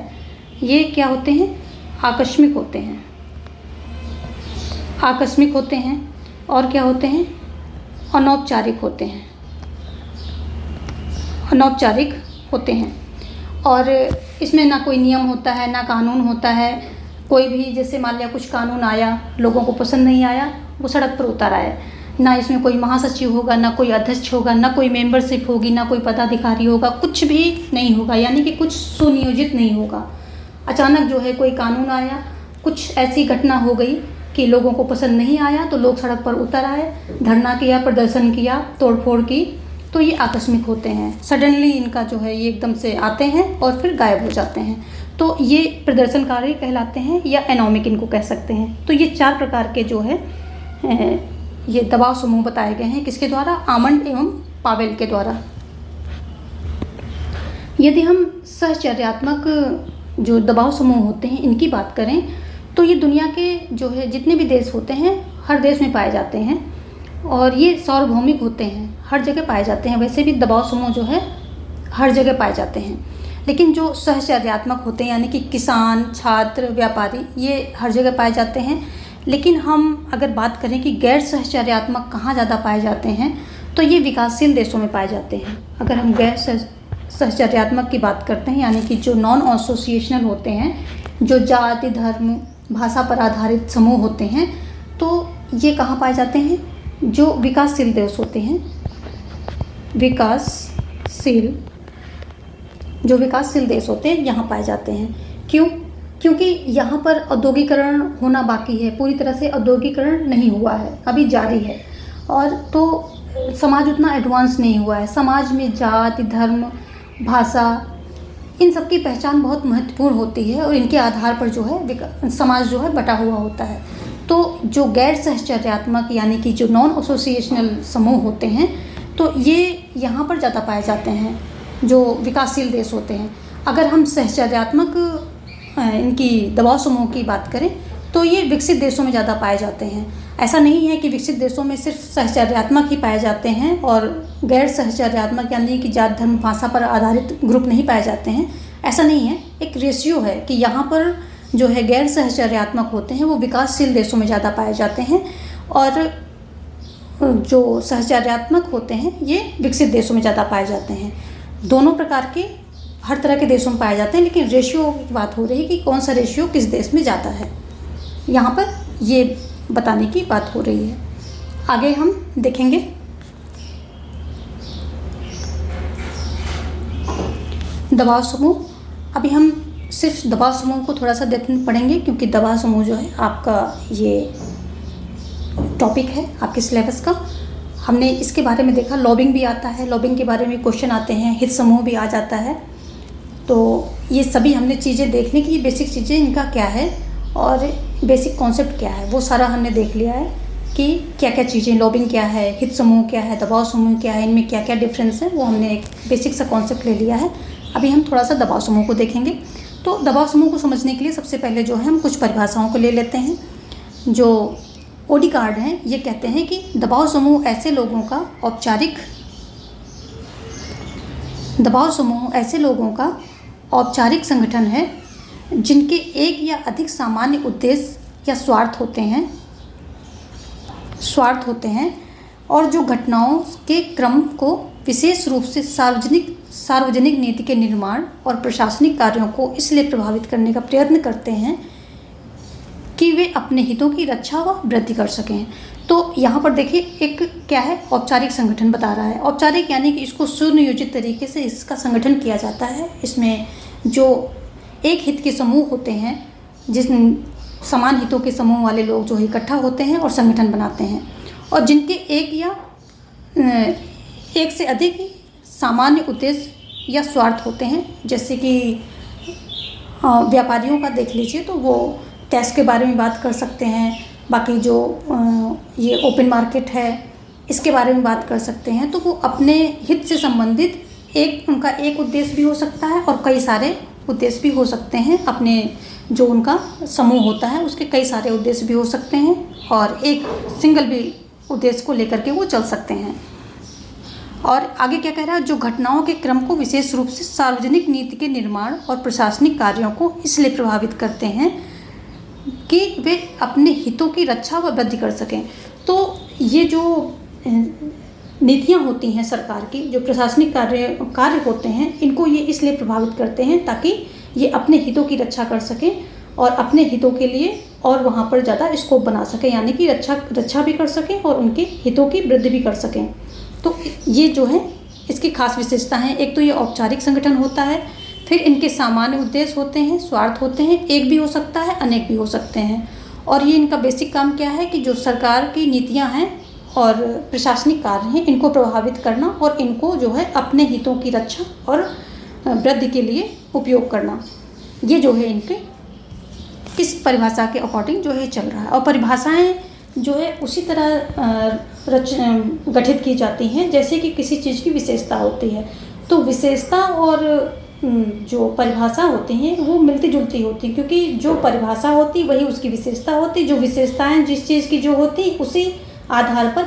ये क्या होते हैं? आकस्मिक होते हैं। आकस्मिक होते हैं और क्या होते हैं? अनौपचारिक होते हैं। अनौपचारिक होते हैं और इसमें ना कोई नियम होता है, ना कानून होता है। कोई भी जैसे मान लिया कुछ कानून आया, लोगों को पसंद नहीं आया, वो सड़क पर उतर आए। ना इसमें कोई महासचिव होगा, ना कोई अध्यक्ष होगा, ना कोई मेंबरशिप होगी, ना कोई पदाधिकारी होगा, कुछ भी नहीं होगा, यानी कि कुछ सुनियोजित नहीं होगा। अचानक जो है कोई कानून आया, कुछ ऐसी घटना हो गई कि लोगों को पसंद नहीं आया तो लोग सड़क पर उतर आए, धरना किया, प्रदर्शन किया, तोड़फोड़ की। तो ये आकस्मिक होते हैं। सडनली इनका जो है ये एकदम से आते हैं और फिर गायब हो जाते हैं। तो ये प्रदर्शनकारी कहलाते हैं या एनोमिक इनको कह सकते हैं। तो ये 4 प्रकार के जो है ये दबाव समूह बताए गए हैं। किसके द्वारा? आमंड एवं पावेल के द्वारा। यदि हम सहचर्यात्मक जो दबाव समूह होते हैं इनकी बात करें तो ये दुनिया के जो है जितने भी देश होते हैं हर देश में पाए जाते हैं और ये सार्वभौमिक होते हैं, हर जगह पाए जाते हैं। वैसे भी दबाव समूह जो है हर जगह पाए जाते हैं, लेकिन जो सहचर्यात्मक होते हैं यानी कि किसान, छात्र, व्यापारी, ये हर जगह पाए जाते हैं। लेकिन हम अगर बात करें कि गैर सहचर्यात्मक कहाँ ज़्यादा पाए जाते हैं तो ये विकासशील देशों में पाए जाते हैं। अगर हम गैर सहचर्यात्मक की बात करते हैं यानी कि जो नॉन एसोसिएशनल होते हैं, जो जाति, धर्म, भाषा पर आधारित समूह होते हैं, तो ये कहाँ पाए जाते हैं? जो विकासशील देश होते हैं, जो विकासशील देश होते हैं यहाँ पाए जाते हैं। क्यों? क्योंकि यहाँ पर औद्योगिकरण होना बाकी है, पूरी तरह से औद्योगिकरण नहीं हुआ है, अभी जारी है। और तो समाज उतना एडवांस नहीं हुआ है। समाज में जाति, धर्म, भाषा, इन सब की पहचान बहुत महत्वपूर्ण होती है और इनके आधार पर जो है समाज जो है बटा हुआ होता है। तो जो गैर सहचर्यात्मक यानी कि जो नॉन एसोसिएशनल समूह होते हैं तो ये यहाँ पर ज़्यादा पाए जाते हैं, जो विकासशील देश होते हैं। अगर हम सहचर्यात्मक इनकी दबाव समूह की बात करें तो ये विकसित देशों में ज़्यादा पाए जाते हैं। ऐसा नहीं है कि विकसित देशों में सिर्फ सहचर्यात्मक ही पाए जाते हैं और गैर सहचर्यात्मक यानी कि जाति, धर्म, भाषा पर आधारित ग्रुप नहीं पाए जाते हैं। ऐसा नहीं है, एक रेशियो है कि यहाँ पर जो है गैर सहचर्यात्मक होते हैं वो विकासशील देशों में ज़्यादा पाए जाते हैं और जो सहचर्यात्मक होते हैं ये विकसित देशों में ज़्यादा पाए जाते हैं। दोनों प्रकार के हर तरह के देशों में पाए जाते हैं, लेकिन रेशियो की बात हो रही है कि कौन सा रेशियो किस देश में ज़्यादा है, यहाँ पर ये बताने की बात हो रही है। आगे हम देखेंगे दबाव समूह। अभी हम सिर्फ दबाव समूह को थोड़ा सा देखने पड़ेंगे क्योंकि दबाव समूह जो है आपका ये टॉपिक है आपके सिलेबस का। हमने इसके बारे में देखा, लॉबिंग भी आता है, लॉबिंग के बारे में क्वेश्चन आते हैं, हित समूह भी आ जाता है। तो ये सभी हमने चीज़ें देखने की, बेसिक चीज़ें इनका क्या है और बेसिक कॉन्सेप्ट क्या है वो सारा हमने देख लिया है कि क्या क्या चीज़ें, लॉबिंग क्या है, हित समूह क्या है, दबाव समूह क्या है, इनमें क्या क्या डिफरेंस है वो हमने एक बेसिक सा कॉन्सेप्ट ले लिया है। अभी हम थोड़ा सा दबाव समूह को देखेंगे। तो दबाव समूह को समझने के लिए सबसे पहले जो है हम कुछ परिभाषाओं को ले लेते हैं। जो ओडी कार्ड हैं ये कहते हैं कि दबाव समूह ऐसे लोगों का औपचारिक संगठन है जिनके एक या अधिक सामान्य उद्देश्य या स्वार्थ होते हैं और जो घटनाओं के क्रम को विशेष रूप से सार्वजनिक नीति के निर्माण और प्रशासनिक कार्यों को इसलिए प्रभावित करने का प्रयत्न करते हैं कि वे अपने हितों की रक्षा व वृद्धि कर सकें। तो यहाँ पर देखिए एक क्या है, औपचारिक संगठन बता रहा है। औपचारिक यानी कि इसको सुनियोजित तरीके से इसका संगठन किया जाता है। इसमें जो एक हित के समूह होते हैं समान हितों के समूह वाले लोग जो है इकट्ठा होते हैं और संगठन बनाते हैं, और जिनके एक से अधिक सामान्य उद्देश्य या स्वार्थ होते हैं। जैसे कि व्यापारियों का देख लीजिए तो वो टैक्स के बारे में बात कर सकते हैं, बाकी जो ये ओपन मार्केट है इसके बारे में बात कर सकते हैं। तो वो अपने हित से संबंधित उनका एक उद्देश्य भी हो सकता है और कई सारे उद्देश्य भी हो सकते हैं। अपने जो उनका समूह होता है उसके कई सारे उद्देश्य भी हो सकते हैं और एक सिंगल भी उद्देश्य को लेकर के वो चल सकते हैं। और आगे क्या कह रहा है, जो घटनाओं के क्रम को विशेष रूप से सार्वजनिक नीति के निर्माण और प्रशासनिक कार्यों को इसलिए प्रभावित करते हैं कि वे अपने हितों की रक्षा व वृद्धि कर सकें। तो ये जो नीतियाँ होती हैं सरकार की, जो प्रशासनिक कार्य होते हैं, इनको ये इसलिए प्रभावित करते हैं ताकि ये अपने हितों की रक्षा कर सकें और अपने हितों के लिए और वहाँ पर ज़्यादा स्कोप बना सकें, यानी कि रक्षा भी कर सकें और उनके हितों की वृद्धि भी कर सकें। तो ये जो है इसकी खास विशेषता है। एक तो ये औपचारिक संगठन होता है, फिर इनके सामान्य उद्देश्य होते हैं, स्वार्थ होते हैं, एक भी हो सकता है, अनेक भी हो सकते हैं। और ये इनका बेसिक काम क्या है कि जो सरकार की नीतियां हैं और प्रशासनिक कार्य हैं इनको प्रभावित करना और इनको जो है अपने हितों की रक्षा और वृद्धि के लिए उपयोग करना। ये जो है इनके इस परिभाषा के अकॉर्डिंग जो है चल रहा है। और परिभाषाएं जो है उसी तरह गठित की जाती हैं जैसे कि किसी चीज़ की विशेषता होती है। तो विशेषता और जो परिभाषा होती हैं वो मिलती जुलती होती हैं, क्योंकि जो परिभाषा होती वही उसकी विशेषता होती। जो विशेषताएं जिस चीज़ की जो होती उसी आधार पर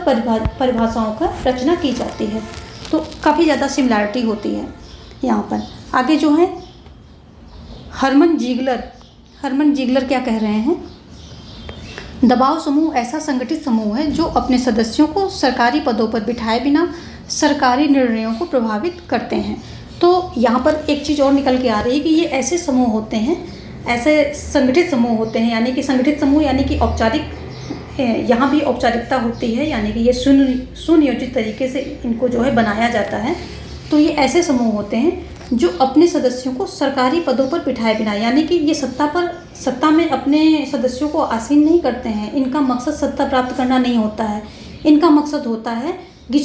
परिभाषाओं का रचना की जाती है। तो काफ़ी ज़्यादा सिमिलैरिटी होती है यहाँ पर। आगे जो है हरमन जीगलर क्या कह रहे हैं, दबाव समूह ऐसा संगठित समूह है जो अपने सदस्यों को सरकारी पदों पर बिठाए बिना सरकारी निर्णयों को प्रभावित करते हैं। तो यहाँ पर एक चीज़ और निकल के आ रही है कि ये ऐसे समूह होते हैं, ऐसे संगठित समूह होते हैं, यानी कि संगठित समूह यानी कि औपचारिक, यहाँ भी औपचारिकता होती है, यानी कि ये सुनियोजित तरीके से इनको जो है बनाया जाता है। तो ये ऐसे समूह होते हैं जो अपने सदस्यों को सरकारी पदों पर बिठाए बिना, यानी कि ये सत्ता में अपने सदस्यों को आसीन नहीं करते हैं। इनका मकसद सत्ता प्राप्त करना नहीं होता है। इनका मकसद होता है कि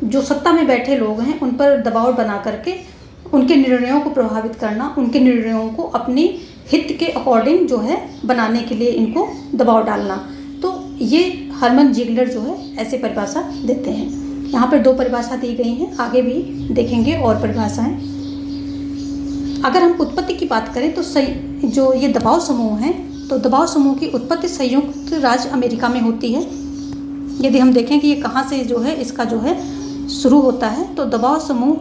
जो सत्ता में बैठे लोग हैं उन पर दबाव बना करके उनके निर्णयों को प्रभावित करना, उनके निर्णयों को अपनी हित के अकॉर्डिंग जो है बनाने के लिए इनको दबाव डालना। तो ये हरमन जीगलर जो है ऐसे परिभाषा देते हैं। यहाँ पर 2 परिभाषा दी गई हैं, आगे भी देखेंगे और परिभाषाएं। अगर हम उत्पत्ति की बात करें तो जो ये दबाव समूह हैं, तो दबाव समूह की उत्पत्ति संयुक्त राज्य अमेरिका में होती है। यदि हम देखें कि ये कहाँ से जो है इसका जो है शुरू होता है, तो दबाव समूह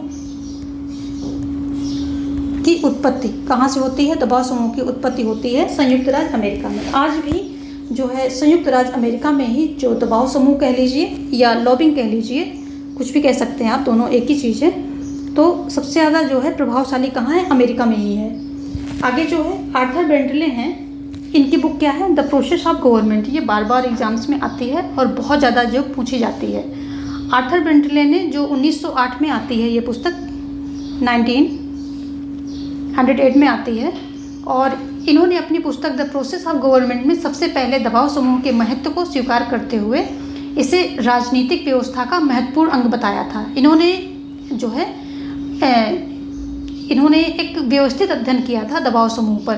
की उत्पत्ति कहाँ से होती है, दबाव समूह की उत्पत्ति होती है संयुक्त राज्य अमेरिका में। आज भी जो है संयुक्त राज्य अमेरिका में ही जो दबाव समूह कह लीजिए या लॉबिंग कह लीजिए, कुछ भी कह सकते हैं आप, दोनों एक ही चीज़ है। तो सबसे ज़्यादा जो है प्रभावशाली कहाँ है, अमेरिका में ही है। आगे जो है आर्थर बेंटले हैं, इनकी बुक क्या है, द प्रोसेस ऑफ गवर्नमेंट। ये बार बार एग्जाम्स में आती है और बहुत ज़्यादा जो पूछी जाती है। आर्थर बेंटले ने जो 1908 में आती है ये पुस्तक, 1908 में आती है, और इन्होंने अपनी पुस्तक द प्रोसेस ऑफ गवर्नमेंट में सबसे पहले दबाव समूह के महत्व को स्वीकार करते हुए इसे राजनीतिक व्यवस्था का महत्वपूर्ण अंग बताया था। इन्होंने एक व्यवस्थित अध्ययन किया था दबाव समूह पर,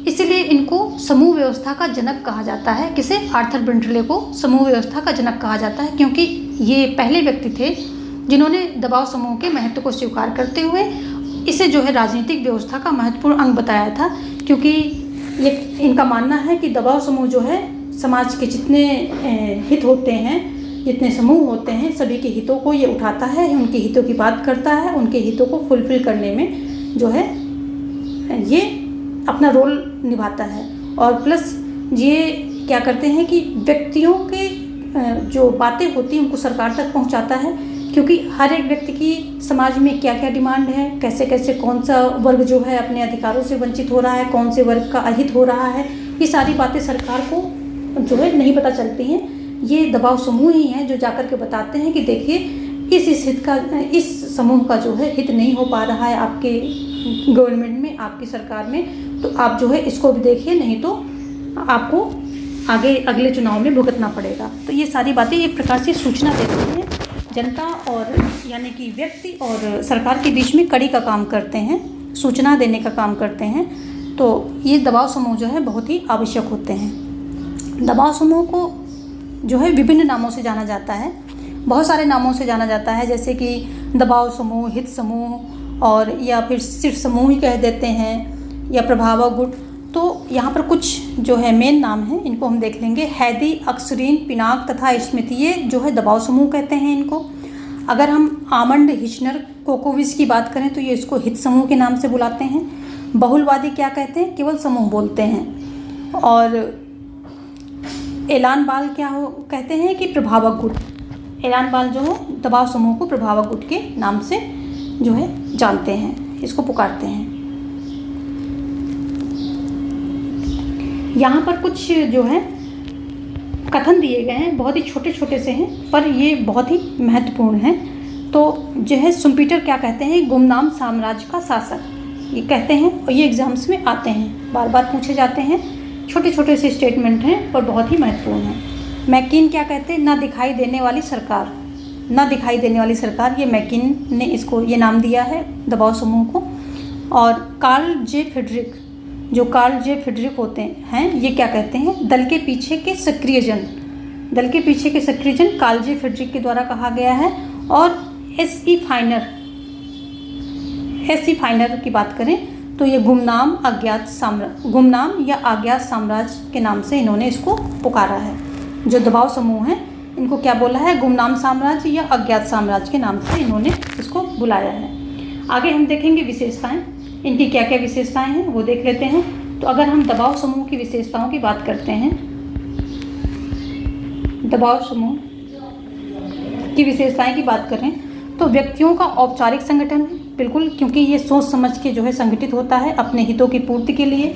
इसलिए इनको समूह व्यवस्था का जनक कहा जाता है। किसे, आर्थर बेंटले को समूह व्यवस्था का जनक कहा जाता है, क्योंकि ये पहले व्यक्ति थे जिन्होंने दबाव समूह के महत्व को स्वीकार करते हुए इसे जो है राजनीतिक व्यवस्था का महत्वपूर्ण अंग बताया था। क्योंकि ये इनका मानना है कि दबाव समूह जो है समाज के जितने हित होते हैं, जितने समूह होते हैं, सभी के हितों को ये उठाता है, उनके हितों की बात करता है, उनके हितों को फुलफिल करने में जो है ये अपना रोल निभाता है। और प्लस ये क्या करते हैं कि व्यक्तियों के जो बातें होती हैं उनको सरकार तक पहुंचाता है, क्योंकि हर एक व्यक्ति की समाज में क्या क्या डिमांड है, कैसे कैसे कौन सा वर्ग जो है अपने अधिकारों से वंचित हो रहा है, कौन से वर्ग का अहित हो रहा है, ये सारी बातें सरकार को जो है नहीं पता चलती हैं। ये दबाव समूह ही हैं जो जाकर के बताते हैं कि देखिए इस समूह का जो है हित नहीं हो पा रहा है आपके गवर्नमेंट में, आपकी सरकार में, तो आप जो है इसको भी देखिए, नहीं तो आपको आगे अगले चुनाव में भुगतना पड़ेगा। तो ये सारी बातें एक प्रकार से सूचना दे रही हैं, जनता और यानी कि व्यक्ति और सरकार के बीच में कड़ी का काम करते हैं, सूचना देने का काम करते हैं। तो ये दबाव समूह जो है बहुत ही आवश्यक होते हैं। दबाव समूह को जो है विभिन्न नामों से जाना जाता है, बहुत सारे नामों से जाना जाता है, जैसे कि दबाव समूह, हित समूह और या फिर सिर्फ समूह ही कह देते हैं, या प्रभावक गुट। तो यहाँ पर कुछ जो है मेन नाम हैं, इनको हम देख लेंगे। हैदी, अक्सरीन, पिनाक तथा स्मिथ, ये जो है दबाव समूह कहते हैं इनको। अगर हम आमंड, हिचनर, कोकोविच की बात करें तो ये इसको हित समूह के नाम से बुलाते हैं। बहुलवादी क्या कहते हैं, केवल समूह बोलते हैं। और एलान बाल क्या हो कहते हैं कि प्रभावक गुट। एलान बाल जो है दबाव समूह को प्रभावक गुट के नाम से जो है जानते हैं, इसको पुकारते हैं। यहाँ पर कुछ जो है कथन दिए गए हैं, बहुत ही छोटे छोटे से हैं पर ये बहुत ही महत्वपूर्ण हैं। तो जो है शुम्पीटर क्या कहते हैं, गुमनाम साम्राज्य का शासक, ये कहते हैं और ये एग्जाम्स में आते हैं, बार बार पूछे जाते हैं। छोटे छोटे से स्टेटमेंट हैं पर बहुत ही महत्वपूर्ण हैं। मैकिन क्या कहते हैं, ना दिखाई देने वाली सरकार, ना दिखाई देने वाली सरकार, ये मैकिन ने इसको ये नाम दिया है दबाव समूह को। और कार्ल जे फ्रेडरिक, जो कार्ल जे फ्रेडरिक होते हैं, ये क्या कहते हैं, दल के पीछे के सक्रिय जन, दल के पीछे के सक्रिय जन कार्ल जे फ्रेडरिक के द्वारा कहा गया है। और एस.ई. फाइनर की बात करें तो ये गुमनाम या अज्ञात साम्राज्य के नाम से इन्होंने इसको पुकारा है। जो दबाव समूह है इनको क्या बोला है, गुमनाम साम्राज्य या अज्ञात साम्राज्य के नाम से इन्होंने इसको बुलाया है। आगे हम देखेंगे विशेषताएं, इनकी क्या क्या विशेषताएं हैं वो देख लेते हैं। तो अगर हम दबाव समूह की विशेषताओं की बात करते हैं, दबाव समूह की विशेषताएं की बात करें तो व्यक्तियों का औपचारिक संगठन, बिल्कुल, क्योंकि ये सोच समझ के जो है संगठित होता है, अपने हितों की पूर्ति के लिए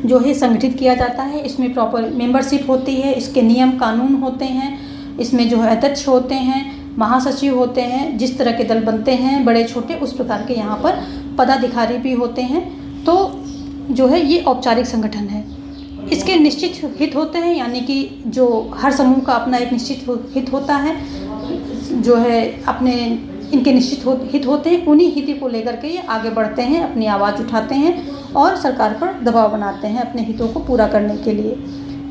जो है संगठित किया जाता है। इसमें प्रॉपर मेंबरशिप होती है, इसके नियम कानून होते हैं, इसमें जो है अध्यक्ष होते हैं, महासचिव होते हैं, जिस तरह के दल बनते हैं बड़े छोटे उस प्रकार के यहाँ पर पदाधिकारी भी होते हैं। तो जो है ये औपचारिक संगठन है। इसके निश्चित हित होते हैं, यानी कि जो हर समूह का अपना एक निश्चित हित होता है, जो है अपने इनके निश्चित हित होते हैं, उन्हीं हित को लेकर के ये आगे बढ़ते हैं, अपनी आवाज़ उठाते हैं और सरकार पर दबाव बनाते हैं अपने हितों को पूरा करने के लिए।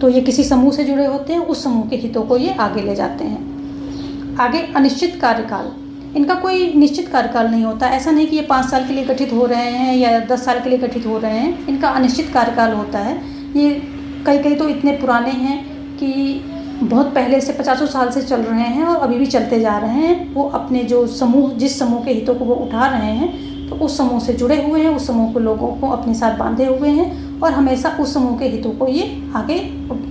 तो ये किसी समूह से जुड़े होते हैं, उस समूह के हितों को ये आगे ले जाते हैं। आगे अनिश्चित कार्यकाल, इनका कोई निश्चित कार्यकाल नहीं होता। ऐसा नहीं कि ये 5 साल के लिए गठित हो रहे हैं या 10 साल के लिए गठित हो रहे हैं, इनका अनिश्चित कार्यकाल होता है। ये कई तो इतने पुराने हैं कि बहुत पहले से 50 साल से चल रहे हैं और अभी भी चलते जा रहे हैं। वो अपने जो समूह, जिस समूह के हितों को वो उठा रहे हैं, तो उस समूह से जुड़े हुए हैं, उस समूह के लोगों को अपने साथ बांधे हुए हैं और हमेशा उस समूह के हितों को ये आगे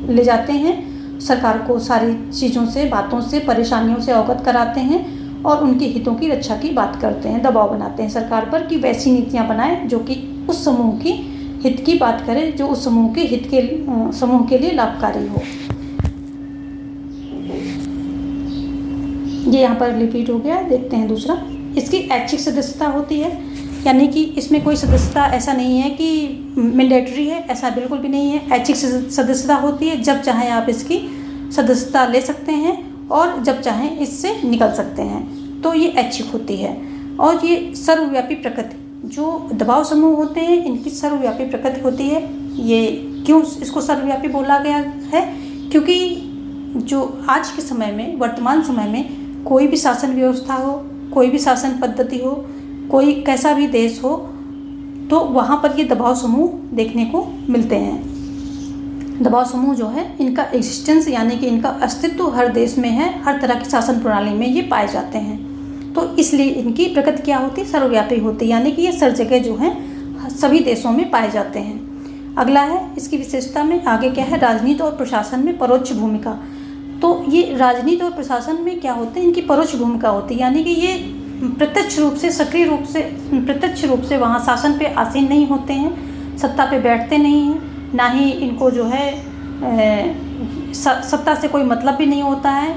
ले जाते हैं। सरकार को सारी चीज़ों से, बातों से, परेशानियों से अवगत कराते हैं और उनके हितों की रक्षा की बात करते हैं, दबाव बनाते हैं सरकार पर कि वैसी नीतियाँ बनाए जो कि उस समूह की हित की बात करे, जो उस समूह के हित के समूह के लिए लाभकारी हो। ये यहाँ पर रिपीट हो गया, देखते हैं दूसरा। इसकी ऐच्छिक सदस्यता होती है, यानी कि इसमें कोई सदस्यता ऐसा नहीं है कि मैंडेटरी है, ऐसा बिल्कुल भी नहीं है। ऐच्छिक सदस्यता होती है, जब चाहें आप इसकी सदस्यता ले सकते हैं और जब चाहें इससे निकल सकते हैं, तो ये ऐच्छिक होती है। और ये सर्वव्यापी प्रकृति, जो दबाव समूह होते हैं इनकी सर्वव्यापी प्रकृति होती है। ये क्यों इसको सर्वव्यापी बोला गया है, क्योंकि जो आज के समय में, वर्तमान समय में कोई भी शासन व्यवस्था हो, कोई भी शासन पद्धति हो, कोई कैसा भी देश हो, तो वहाँ पर ये दबाव समूह देखने को मिलते हैं। दबाव समूह जो है इनका एग्जिस्टेंस, यानी कि इनका अस्तित्व हर देश में है, हर तरह की शासन प्रणाली में ये पाए जाते हैं। तो इसलिए इनकी प्रकृति क्या होती है, सर्वव्यापी होती है, यानी कि ये सर जगह जो है सभी देशों में पाए जाते हैं। अगला है इसकी विशेषता में, आगे क्या है, राजनीति और प्रशासन में परोक्ष भूमिका। तो ये राजनीति और प्रशासन में क्या होते हैं, इनकी परोक्ष भूमिका होती है, यानी कि ये प्रत्यक्ष रूप से, सक्रिय रूप से, प्रत्यक्ष रूप से वहाँ शासन पे आसीन नहीं होते हैं, सत्ता पे बैठते नहीं हैं, ना ही इनको जो है सत्ता से कोई मतलब भी नहीं होता है,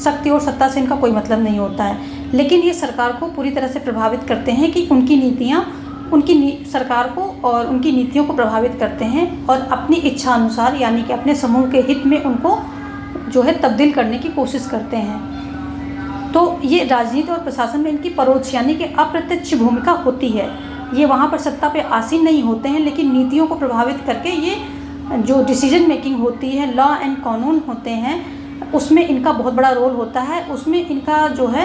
शक्ति और सत्ता से इनका कोई मतलब नहीं होता है। लेकिन ये सरकार को पूरी तरह से प्रभावित करते हैं कि उनकी नीतियाँ उनकी सरकार को और उनकी नीतियों को प्रभावित करते हैं और अपनी इच्छा अनुसार यानी कि अपने समूह के हित में उनको जो है तब्दील करने की कोशिश करते हैं। तो ये राजनीति और प्रशासन में इनकी परोक्ष यानी कि अप्रत्यक्ष भूमिका होती है। ये वहाँ पर सत्ता पे आसीन नहीं होते हैं, लेकिन नीतियों को प्रभावित करके ये जो डिसीजन मेकिंग होती है, लॉ एंड कानून होते हैं, उसमें इनका बहुत बड़ा रोल होता है। उसमें इनका जो है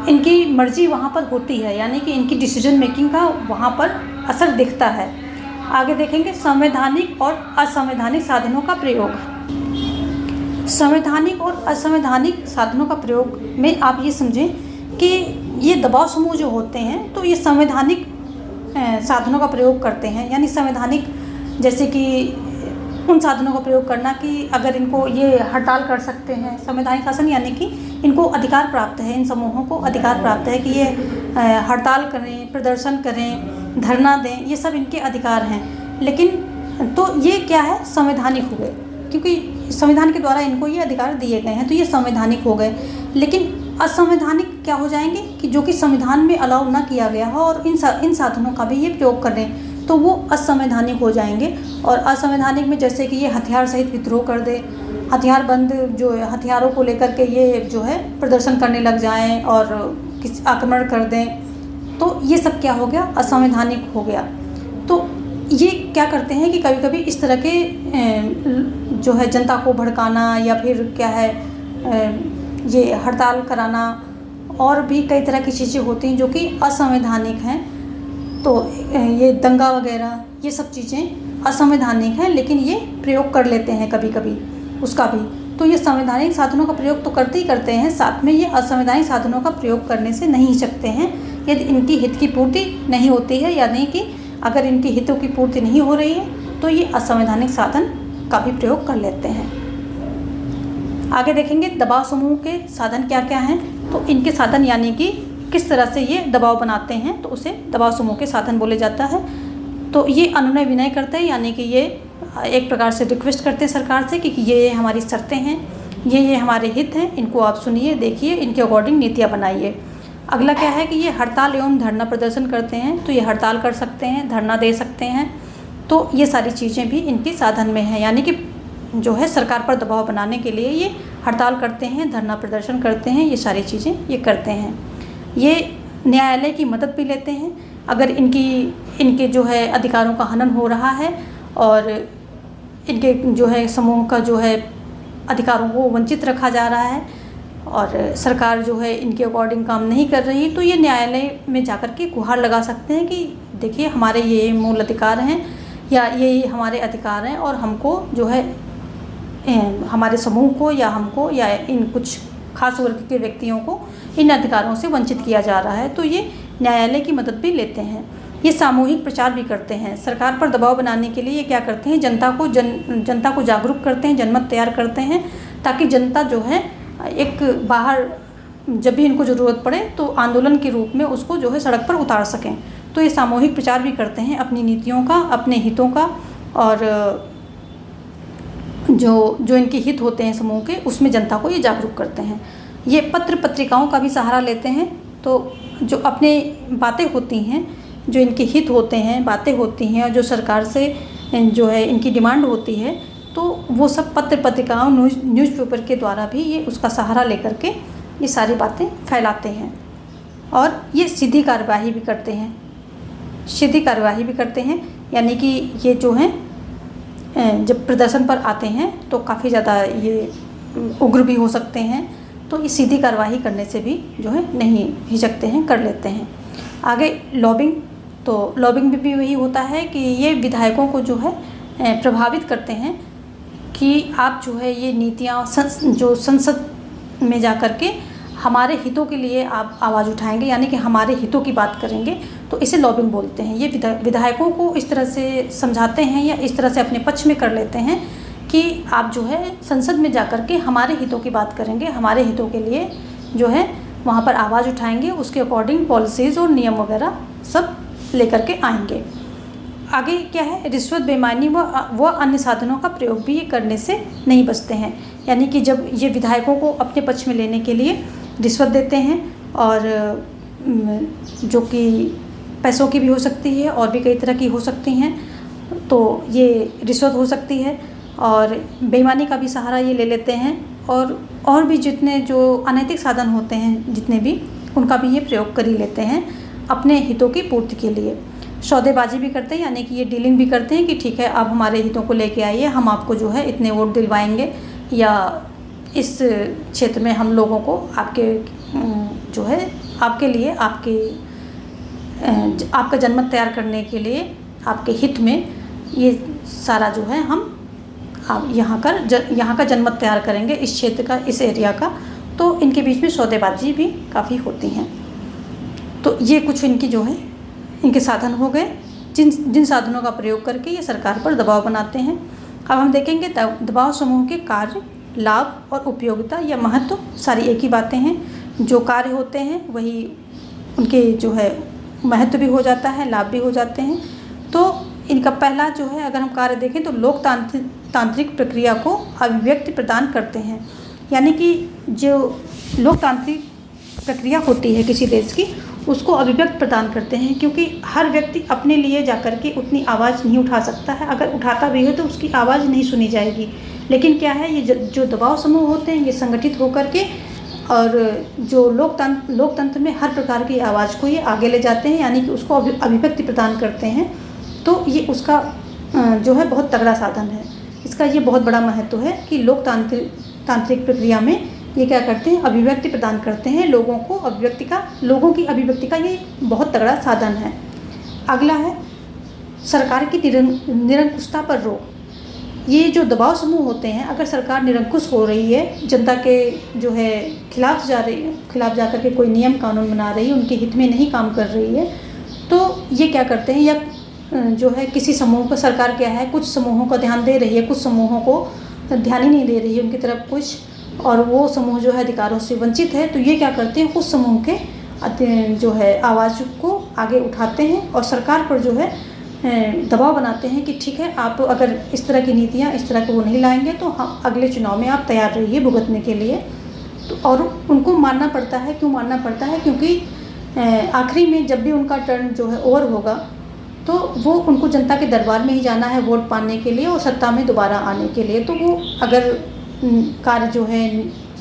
इनकी मर्जी वहाँ पर होती है, यानी कि इनकी डिसीजन मेकिंग का वहाँ पर असर दिखता है। आगे देखेंगे संवैधानिक और असंवैधानिक साधनों का प्रयोग। संवैधानिक और असंवैधानिक साधनों का प्रयोग में आप ये समझें कि ये दबाव समूह जो होते हैं तो ये संवैधानिक साधनों का प्रयोग करते हैं। यानी संवैधानिक जैसे कि उन साधनों का प्रयोग करना कि अगर इनको ये हड़ताल कर सकते हैं। संवैधानिक शासन यानी कि इनको अधिकार प्राप्त है, इन समूहों को अधिकार प्राप्त है कि ये हड़ताल करें, प्रदर्शन करें, धरना दें, ये सब इनके अधिकार हैं। लेकिन तो ये क्या है, संवैधानिक हो गए, क्योंकि संविधान के द्वारा इनको ये अधिकार दिए गए हैं, तो ये संवैधानिक हो गए। लेकिन असंवैधानिक क्या हो जाएंगे कि जो कि संविधान में अलाउ ना किया गया हो और इन साधनों का भी ये प्रयोग कर रहे हैं, तो वो असंवैधानिक हो जाएंगे। और असंवैधानिक में जैसे कि ये हथियार सहित विद्रोह कर दे, हथियार बंद जो है, हथियारों को लेकर के ये जो है प्रदर्शन करने लग जाएं और किसी आक्रमण कर दें, तो ये सब क्या हो गया, असंवैधानिक हो गया। तो ये क्या करते हैं कि कभी कभी इस तरह के जो है जनता को भड़काना या फिर क्या है ये हड़ताल कराना और भी कई तरह की चीज़ें होती हैं जो कि असंवैधानिक हैं। तो ये दंगा वगैरह ये सब चीज़ें असंवैधानिक हैं, लेकिन ये प्रयोग कर लेते हैं कभी कभी उसका भी। तो ये संवैधानिक साधनों का प्रयोग तो करते ही करते हैं, साथ में ये असंवैधानिक साधनों का प्रयोग करने से नहीं सकते हैं यदि इनकी हित की पूर्ति नहीं होती है। यानी कि अगर इनकी हितों की पूर्ति नहीं हो रही है तो ये असंवैधानिक साधन का भी प्रयोग कर लेते हैं। आगे देखेंगे दबाव समूह के साधन क्या क्या हैं। तो इनके साधन यानी कि किस तरह से ये दबाव बनाते हैं, तो उसे दबाव समूह के साधन बोले जाता है। तो ये अनुनय विनय करते हैं, यानी कि ये एक प्रकार से रिक्वेस्ट करते हैं सरकार से कि ये हमारी शर्तें हैं, ये हमारे हित हैं, इनको आप सुनिए, देखिए, इनके अकॉर्डिंग नीतियाँ बनाइए। अगला क्या है कि ये हड़ताल एवं धरना प्रदर्शन करते हैं, तो ये हड़ताल कर सकते हैं, धरना दे सकते हैं। तो ये सारी चीज़ें भी इनके साधन में हैं, यानी कि जो है सरकार पर दबाव बनाने के लिए ये हड़ताल करते हैं, धरना प्रदर्शन करते हैं, ये सारी चीज़ें ये करते हैं। ये न्यायालय की मदद भी लेते हैं अगर इनके जो है अधिकारों का हनन हो रहा है और इनके जो है समूह का जो है अधिकारों को वंचित रखा जा रहा है और सरकार जो है इनके अकॉर्डिंग काम नहीं कर रही, तो ये न्यायालय में जाकर के गुहार लगा सकते हैं कि देखिए हमारे ये मूल अधिकार हैं या ये हमारे अधिकार हैं और हमको जो है हमारे समूह को या हमको या इन कुछ खास वर्ग के व्यक्तियों को इन अधिकारों से वंचित किया जा रहा है, तो ये न्यायालय की मदद भी लेते हैं। ये सामूहिक प्रचार भी करते हैं, सरकार पर दबाव बनाने के लिए ये क्या करते हैं, जनता को जागरूक करते हैं, जनमत तैयार करते हैं, ताकि जनता जो है एक बाहर जब भी इनको ज़रूरत पड़े तो आंदोलन के रूप में उसको जो है सड़क पर उतार सकें। तो ये सामूहिक प्रचार भी करते हैं अपनी नीतियों का, अपने हितों का, और जो इनके हित होते हैं समूह के, उसमें जनता को ये जागरूक करते हैं। ये पत्र पत्रिकाओं का भी सहारा लेते हैं, तो जो अपने बातें होती हैं, जो इनके हित होते हैं, बातें होती हैं और जो सरकार से जो है इनकी डिमांड होती है, तो वो सब पत्र पत्रिकाओं न्यूज़पेपर के द्वारा भी ये उसका सहारा लेकर के ये सारी बातें फैलाते हैं। और ये सीधी कार्यवाही भी करते हैं, सीधी कार्यवाही भी करते हैं, यानी कि ये जो हैं जब प्रदर्शन पर आते हैं तो काफ़ी ज़्यादा ये उग्र भी हो सकते हैं, तो ये सीधी कार्यवाही करने से भी जो है नहीं हिचकते हैं, कर लेते हैं। आगे लॉबिंग, तो लॉबिंग में भी वही होता है कि ये विधायकों को जो है प्रभावित करते हैं कि आप जो है ये नीतियाँ जो संसद में जा कर के हमारे हितों के लिए आप आवाज़ उठाएंगे, यानी कि हमारे हितों की बात करेंगे, तो इसे लॉबिंग बोलते हैं। ये विधायकों को इस तरह से समझाते हैं या इस तरह से अपने पक्ष में कर लेते हैं कि आप जो है संसद में जा कर के हमारे हितों की बात करेंगे, हमारे हितों के लिए जो है वहाँ पर आवाज़ उठाएंगे, उसके अकॉर्डिंग पॉलिसीज़ और नियम वगैरह सब लेकर के आएंगे। आगे क्या है, रिश्वत, बेईमानी व अन्य साधनों का प्रयोग भी ये करने से नहीं बचते हैं, यानी कि जब ये विधायकों को अपने पक्ष में लेने के लिए रिश्वत देते हैं और जो कि पैसों की भी हो सकती है और भी कई तरह की हो सकती हैं। तो ये रिश्वत हो सकती है और बेईमानी का भी सहारा ये ले लेते हैं और भी जितने जो अनैतिक साधन होते हैं जितने भी, उनका भी ये प्रयोग कर ही लेते हैं अपने हितों की पूर्ति के लिए। सौदेबाजी भी करते हैं, यानी कि ये डीलिंग भी करते हैं कि ठीक है आप हमारे हितों को लेके आइए, हम आपको जो है इतने वोट दिलवाएंगे या इस क्षेत्र में हम लोगों को आपके जो है आपके लिए आपका जनमत तैयार करने के लिए आपके हित में ये सारा जो है हम यहाँ का जनमत तैयार करेंगे, इस क्षेत्र का, इस एरिया का। तो इनके बीच में सौदेबाजी भी काफ़ी होती हैं। तो ये कुछ इनकी जो है इनके साधन हो गए जिन साधनों का प्रयोग करके ये सरकार पर दबाव बनाते हैं। अब हम देखेंगे दबाव समूह के कार्य, लाभ और उपयोगिता या महत्व सारी एक ही बातें हैं। जो कार्य होते हैं वही उनके जो है महत्व भी हो जाता है, लाभ भी हो जाते हैं। तो इनका पहला जो है अगर हम कार्य देखें तो लोकतांत्रिक प्रक्रिया को अभिव्यक्ति प्रदान करते हैं, यानी कि जो लोकतांत्रिक प्रक्रिया होती है किसी देश की उसको अभिव्यक्ति प्रदान करते हैं, क्योंकि हर व्यक्ति अपने लिए जाकर के उतनी आवाज़ नहीं उठा सकता है। अगर उठाता भी है तो उसकी आवाज़ नहीं सुनी जाएगी। लेकिन क्या है, ये जो दबाव समूह होते हैं ये संगठित होकर के और जो लोकतंत्र में हर प्रकार की आवाज़ को ये आगे ले जाते हैं, यानी कि उसको अभिव्यक्ति प्रदान करते हैं। तो ये उसका जो है बहुत तगड़ा साधन है। इसका ये बहुत बड़ा महत्व है कि लोकतांत्रिक प्रक्रिया में ये क्या करते हैं, अभिव्यक्ति प्रदान करते हैं लोगों की अभिव्यक्ति का ये बहुत तगड़ा साधन है। अगला है सरकार की निरंकुशता पर रोक। ये जो दबाव समूह होते हैं, अगर सरकार निरंकुश हो रही है, जनता के जो है खिलाफ जा कर के कोई नियम कानून बना रही है, उनके हित में नहीं काम कर रही है, तो ये क्या करते हैं, या जो है किसी समूह को सरकार क्या है कुछ समूहों का ध्यान दे रही है, कुछ समूहों को ध्यान ही नहीं दे रही है उनकी तरफ कुछ, और वो समूह जो है अधिकारों से वंचित है, तो ये क्या करते हैं उस समूह के जो है आवाज़ को आगे उठाते हैं और सरकार पर जो है दबाव बनाते हैं कि ठीक है आप अगर इस तरह की नीतियाँ इस तरह के वो नहीं लाएंगे तो हम अगले चुनाव में आप तैयार रहिए भुगतने के लिए। तो और उनको मानना पड़ता है। क्यों मानना पड़ता है? क्योंकि आखिरी में जब भी उनका टर्न जो है ओवर होगा तो वो उनको जनता के दरबार में ही जाना है वोट पाने के लिए और सत्ता में दोबारा आने के लिए। तो वो अगर कार्य जो है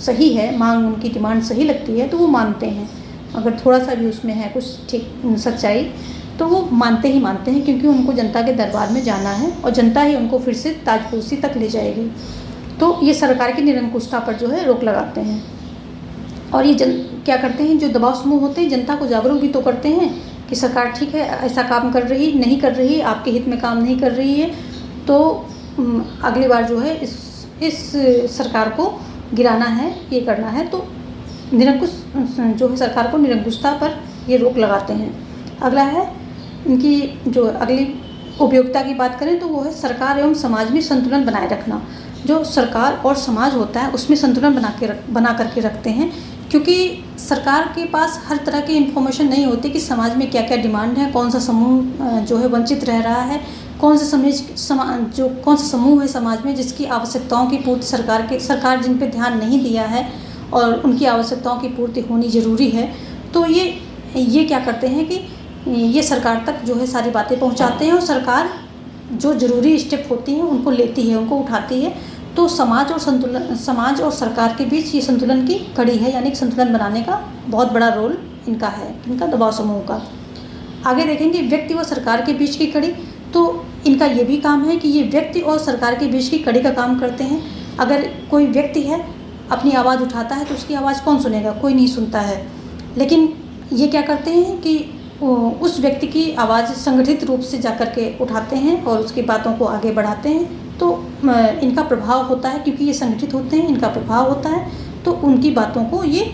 सही है, मांग उनकी डिमांड सही लगती है तो वो मानते हैं। अगर थोड़ा सा भी उसमें है कुछ ठीक सच्चाई तो वो मानते हैं, क्योंकि उनको जनता के दरबार में जाना है और जनता ही उनको फिर से ताजपोशी तक ले जाएगी। तो ये सरकार की निरंकुशता पर जो है रोक लगाते हैं। और ये क्या करते हैं, जो दबाव समूह होते हैं जनता को जागरूक भी तो करते हैं कि सरकार ठीक है ऐसा काम नहीं कर रही, आपके हित में काम नहीं कर रही है, तो अगली बार जो है इस सरकार को गिराना है, ये करना है। तो निरंकुश जो है सरकार को निरंकुशता पर ये रोक लगाते हैं। अगला है इनकी जो अगली उपयोगिता की बात करें तो वो है सरकार एवं समाज में संतुलन बनाए रखना। जो सरकार और समाज होता है उसमें संतुलन बना करके रखते हैं, क्योंकि सरकार के पास हर तरह की इन्फॉर्मेशन नहीं होती कि समाज में क्या क्या डिमांड है, कौन सा समूह जो है वंचित रह रहा है, कौन सा समूह है समाज में जिसकी आवश्यकताओं की पूर्ति सरकार जिन पे ध्यान नहीं दिया है और उनकी आवश्यकताओं की पूर्ति होनी ज़रूरी है। तो ये क्या करते हैं कि ये सरकार तक जो है सारी बातें पहुंचाते हैं और सरकार जो ज़रूरी स्टेप होती हैं उनको लेती है, उनको उठाती है। तो समाज और सरकार के बीच ये संतुलन की कड़ी है, यानी कि संतुलन बनाने का बहुत बड़ा रोल इनका है, इनका दबाव समूह का। आगे देखेंगे व्यक्ति व सरकार के बीच की कड़ी। तो इनका ये भी काम है कि ये व्यक्ति और सरकार के बीच की कड़ी का काम करते हैं। अगर कोई व्यक्ति है अपनी आवाज़ उठाता है तो उसकी आवाज़ कौन सुनेगा? कोई नहीं सुनता है। लेकिन ये क्या करते हैं कि उस व्यक्ति की आवाज़ संगठित रूप से जाकर के उठाते हैं और उसकी बातों को आगे बढ़ाते हैं। तो इनका प्रभाव होता है, क्योंकि ये संगठित होते हैं, इनका प्रभाव होता है, तो उनकी बातों को ये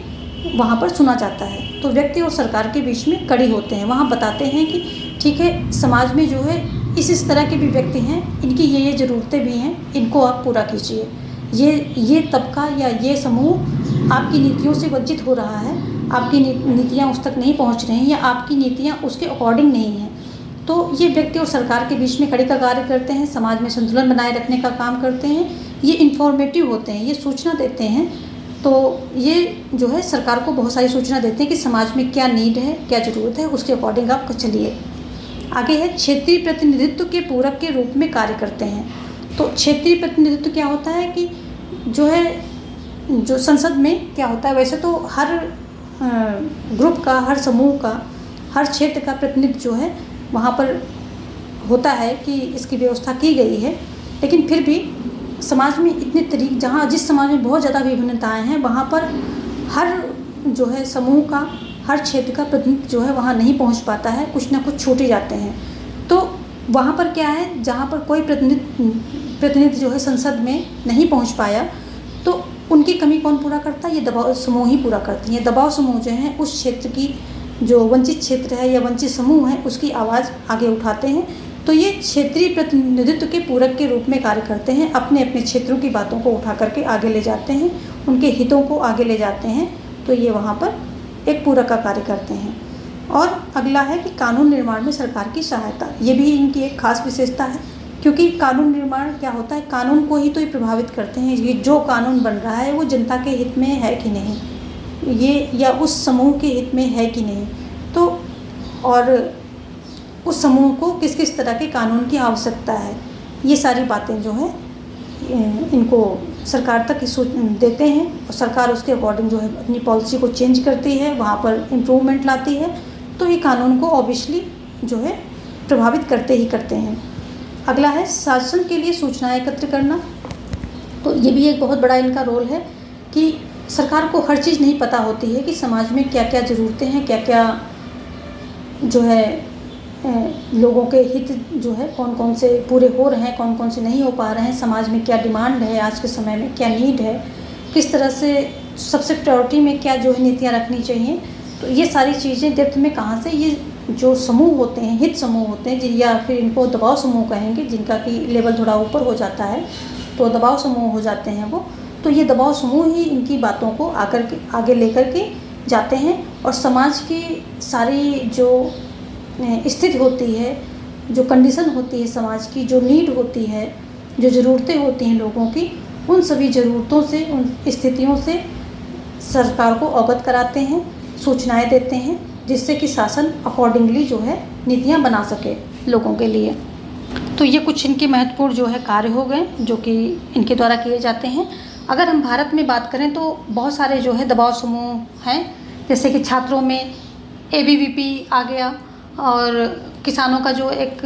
वहाँ पर सुना जाता है। तो व्यक्ति और सरकार के बीच में कड़ी होते हैं, वहाँ बताते हैं कि ठीक है समाज में जो है इस तरह के भी व्यक्ति हैं, इनकी ये ज़रूरतें भी हैं, इनको आप पूरा कीजिए। ये तबका या ये समूह आपकी नीतियों से वंचित हो रहा है, आपकी नीतियाँ उस तक नहीं पहुँच रही हैं या आपकी नीतियाँ उसके अकॉर्डिंग नहीं हैं। तो ये व्यक्ति और सरकार के बीच में कड़ी का कार्य करते हैं, समाज में संतुलन बनाए रखने का काम करते हैं। ये इन्फॉर्मेटिव होते हैं, ये सूचना देते हैं तो ये जो है सरकार को बहुत सारी सूचना देते हैं कि समाज में क्या नीड है, क्या ज़रूरत है, उसके अकॉर्डिंग आप चलिए। आगे है क्षेत्रीय प्रतिनिधित्व के पूरक के रूप में कार्य करते हैं। तो क्षेत्रीय प्रतिनिधित्व क्या होता है कि जो है जो संसद में क्या होता है, वैसे तो हर ग्रुप का, हर समूह का, हर क्षेत्र का प्रतिनिधित्व जो है वहाँ पर होता है कि इसकी व्यवस्था की गई है, लेकिन फिर भी समाज में इतने तरीके, जहाँ जिस समाज में बहुत ज़्यादा विभिन्नताएं हैं वहाँ पर हर जो है समूह का, हर क्षेत्र का प्रतिनिधित्व जो है वहाँ नहीं पहुँच पाता है, कुछ ना कुछ छूट ही जाते हैं। तो वहाँ पर क्या है, जहाँ पर कोई प्रतिनिधि जो है संसद में नहीं पहुँच पाया, तो उनकी कमी कौन पूरा करता है? ये दबाव समूह ही पूरा करती हैं। दबाव समूह जो हैं उस क्षेत्र की, जो वंचित क्षेत्र है या वंचित समूह है, उसकी आवाज़ आगे उठाते हैं। तो ये क्षेत्रीय प्रतिनिधित्व के पूरक के रूप में कार्य करते हैं, अपने अपने क्षेत्रों की बातों को उठा करके आगे ले जाते हैं, उनके हितों को आगे ले जाते हैं। तो ये वहाँ पर एक पूरक का कार्य करते हैं। और अगला है कि कानून निर्माण में सरकार की सहायता। ये भी इनकी एक खास विशेषता है, क्योंकि कानून निर्माण क्या होता है, कानून को ही तो ये प्रभावित करते हैं। ये जो कानून बन रहा है वो जनता के हित में है कि नहीं, ये या उस समूह के हित में है कि नहीं, तो और उस समूह को किस किस तरह के कानून की आवश्यकता है, ये सारी बातें जो है इनको सरकार तक देते हैं। और सरकार उसके अकॉर्डिंग जो है अपनी पॉलिसी को चेंज करती है, वहाँ पर इम्प्रूवमेंट लाती है। तो ये कानून को ऑब्वियसली जो है प्रभावित करते ही करते हैं। अगला है शासन के लिए सूचनाएं एकत्र करना। तो ये भी एक बहुत बड़ा इनका रोल है कि सरकार को हर चीज़ नहीं पता होती है कि समाज में क्या क्या ज़रूरतें हैं, क्या क्या जो है लोगों के हित जो है कौन कौन से पूरे हो रहे हैं, कौन कौन से नहीं हो पा रहे हैं, समाज में क्या डिमांड है, आज के समय में क्या नीड है, किस तरह से सबसे प्रायोरिटी में क्या जो है नीतियाँ रखनी चाहिए। तो ये सारी चीज़ें डेप्थ में कहाँ से, ये जो समूह होते हैं, हित समूह होते हैं, या फिर इनको दबाव समूह कहेंगे, जिनका कि लेवल थोड़ा ऊपर हो जाता है, तो दबाव समूह हो जाते हैं वो। तो ये दबाव समूह ही इनकी बातों को आगे लेकर के जाते हैं और समाज की सारी जो स्थिति होती है, जो कंडीशन होती है समाज की, जो नीड होती है, जो ज़रूरतें होती हैं लोगों की, उन सभी ज़रूरतों से, उन स्थितियों से सरकार को अवगत कराते हैं, सूचनाएं देते हैं, जिससे कि शासन अकॉर्डिंगली जो है नीतियां बना सके लोगों के लिए। तो ये कुछ इनके महत्वपूर्ण जो है कार्य हो गए जो कि इनके द्वारा किए जाते हैं। अगर हम भारत में बात करें तो बहुत सारे जो है दबाव समूह हैं, जैसे कि छात्रों में ABVP आ गया, और किसानों का जो एक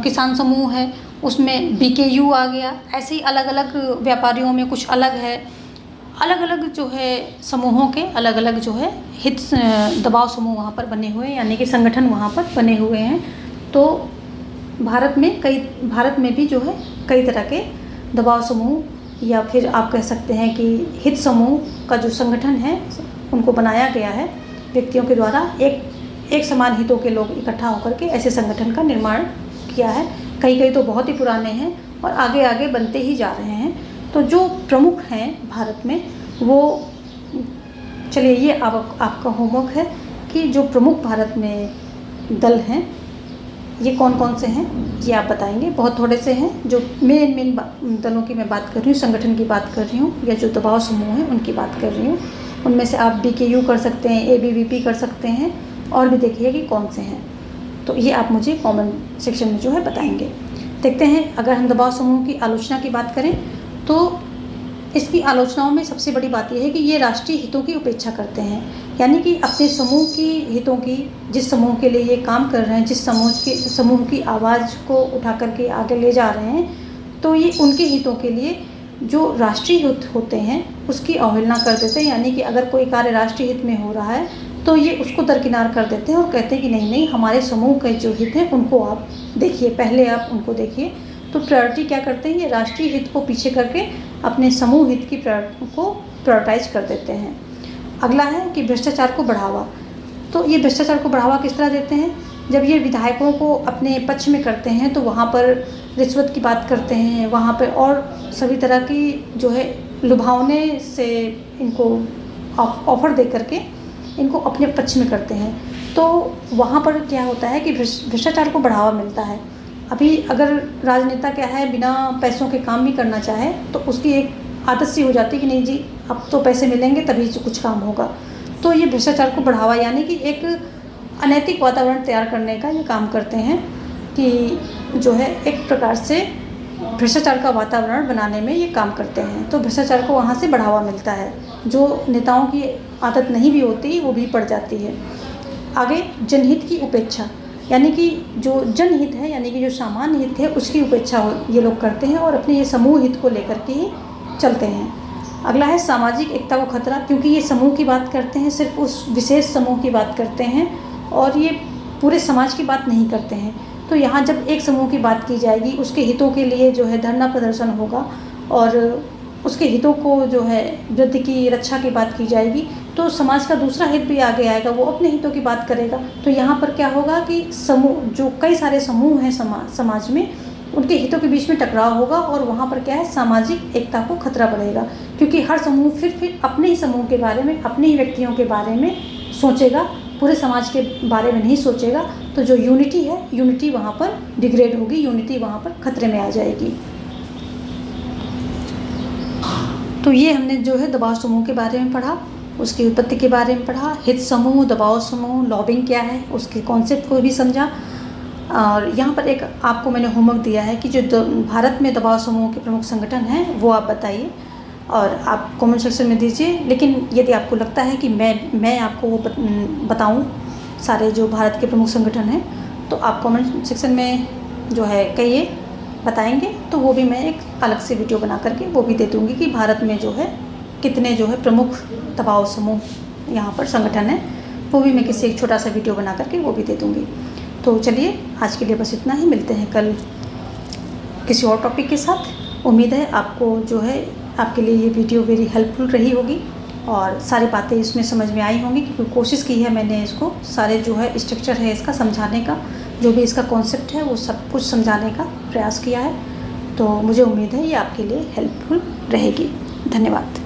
किसान समूह है उसमें BKU आ गया। ऐसे ही अलग अलग व्यापारियों में कुछ अलग है, अलग अलग जो है समूहों के अलग अलग जो है हित दबाव समूह वहाँ पर बने हुए हैं, यानी कि संगठन वहाँ पर बने हुए हैं। तो भारत में भी जो है कई तरह के दबाव समूह, या फिर आप कह सकते हैं कि हित समूह का जो संगठन है उनको बनाया गया है व्यक्तियों के द्वारा। एक समान हितों के लोग इकट्ठा होकर के ऐसे संगठन का निर्माण किया है। कई तो बहुत ही पुराने हैं और आगे आगे बनते ही जा रहे हैं। तो जो प्रमुख हैं भारत में वो, चलिए ये आपका होमवर्क है कि जो प्रमुख भारत में दल हैं ये कौन कौन से हैं, ये आप बताएंगे। बहुत थोड़े से हैं, जो मेन दलों की मैं बात कर रही हूँ, संगठन की बात कर रही हूँ, या जो दबाव समूह हैं उनकी बात कर रही हूँ। उनमें से आप BKU कर सकते हैं, ABVP कर सकते हैं, और भी देखिए कि कौन से हैं। तो ये आप मुझे कमेंट सेक्शन में जो है बताएंगे। देखते हैं, अगर हम दबाव समूह की आलोचना की बात करें तो इसकी आलोचनाओं में सबसे बड़ी बात यह है कि ये राष्ट्रीय हितों की उपेक्षा करते हैं, यानी कि अपने समूह की हितों की, जिस समूह के लिए ये काम कर रहे हैं, जिस समूह की आवाज़ को उठा करके आगे ले जा रहे हैं, तो ये उनके हितों के लिए जो राष्ट्रीय हित होते हैं उसकी अवहेलना कर देते हैं। यानी कि अगर कोई कार्य राष्ट्रीय हित में हो रहा है तो ये उसको दरकिनार कर देते हैं और कहते हैं कि नहीं, हमारे समूह के जो हित हैं उनको आप देखिए, पहले आप उनको देखिए। तो प्रायोरिटी क्या करते हैं, ये राष्ट्रीय हित को पीछे करके अपने समूह हित की को प्रायोरिटाइज कर देते हैं। अगला है कि भ्रष्टाचार को बढ़ावा। तो ये भ्रष्टाचार को बढ़ावा किस तरह देते हैं, जब ये विधायकों को अपने पक्ष में करते हैं तो वहाँ पर रिश्वत की बात करते हैं, वहाँ पर और सभी तरह की जो है लुभावने से इनको ऑफ़र दे करके इनको अपने पक्ष में करते हैं। तो वहाँ पर क्या होता है कि भ्रष्टाचार को बढ़ावा मिलता है। अभी अगर राजनेता क्या है, बिना पैसों के काम भी करना चाहे तो उसकी एक आदत सी हो जाती है कि नहीं जी अब तो पैसे मिलेंगे तभी जो कुछ काम होगा। तो ये भ्रष्टाचार को बढ़ावा यानी कि एक अनैतिक वातावरण तैयार करने का ये काम करते हैं कि जो है एक प्रकार से भ्रष्टाचार का वातावरण बनाने में ये काम करते हैं। तो भ्रष्टाचार को वहाँ से बढ़ावा मिलता है, जो नेताओं की आदत नहीं भी होती वो भी पड़ जाती है। आगे जनहित की उपेक्षा यानी कि जो जनहित है यानी कि जो सामान्य हित है उसकी उपेक्षा ये लोग करते हैं और अपने ये समूह हित को लेकर के ही चलते हैं। अगला है सामाजिक एकता को खतरा, क्योंकि ये समूह की बात करते हैं, सिर्फ उस विशेष समूह की बात करते हैं और ये पूरे समाज की बात नहीं करते हैं। तो यहाँ जब एक समूह की बात की जाएगी उसके हितों के लिए जो है धरना प्रदर्शन होगा और उसके हितों को जो है वृद्धि की रक्षा की बात की जाएगी, तो समाज का दूसरा हित भी आगे आएगा, वो अपने हितों की बात करेगा। तो यहाँ पर क्या होगा कि समूह जो कई सारे समूह हैं समाज में उनके हितों के बीच में टकराव होगा और वहाँ पर क्या है सामाजिक एकता को खतरा बढ़ेगा, क्योंकि हर समूह फिर अपने ही समूह के बारे में अपने ही व्यक्तियों के बारे में सोचेगा, पूरे समाज के बारे में नहीं सोचेगा। तो जो यूनिटी है यूनिटी वहाँ पर डिग्रेड होगी, यूनिटी वहाँ पर खतरे में आ जाएगी। तो ये हमने जो है दबाव समूह के बारे में पढ़ा, उसकी उत्पत्ति के बारे में पढ़ा, हित समूह, दबाव समूह, लॉबिंग क्या है उसके कॉन्सेप्ट को भी समझा। और यहाँ पर एक आपको मैंने होमवर्क दिया है कि जो भारत में दबाव समूह के प्रमुख संगठन हैं वो आप बताइए और आप कमेंट सेक्शन में दीजिए। लेकिन यदि आपको लगता है कि मैं आपको वो बताऊँ सारे जो भारत के प्रमुख संगठन हैं तो आप कमेंट सेक्शन में जो है कहिए, बताएंगे तो वो भी मैं एक अलग से वीडियो बना करके वो भी दे दूँगी कि भारत में जो है कितने जो है प्रमुख दबाव समूह यहाँ पर संगठन है, वो भी मैं किसी एक छोटा सा वीडियो बना करके वो भी दे दूँगी। तो चलिए आज के लिए बस इतना ही, मिलते हैं कल किसी और टॉपिक के साथ। उम्मीद है आपको जो है आपके लिए ये वीडियो वेरी हेल्पफुल रही होगी और सारी बातें इसमें समझ में आई होंगी, क्योंकि कोशिश की है मैंने इसको सारे जो है स्ट्रक्चर है इसका समझाने का, जो भी इसका कॉन्सेप्ट है वो सब कुछ समझाने का प्रयास किया है। तो मुझे उम्मीद है ये आपके लिए हेल्पफुल रहेगी। धन्यवाद।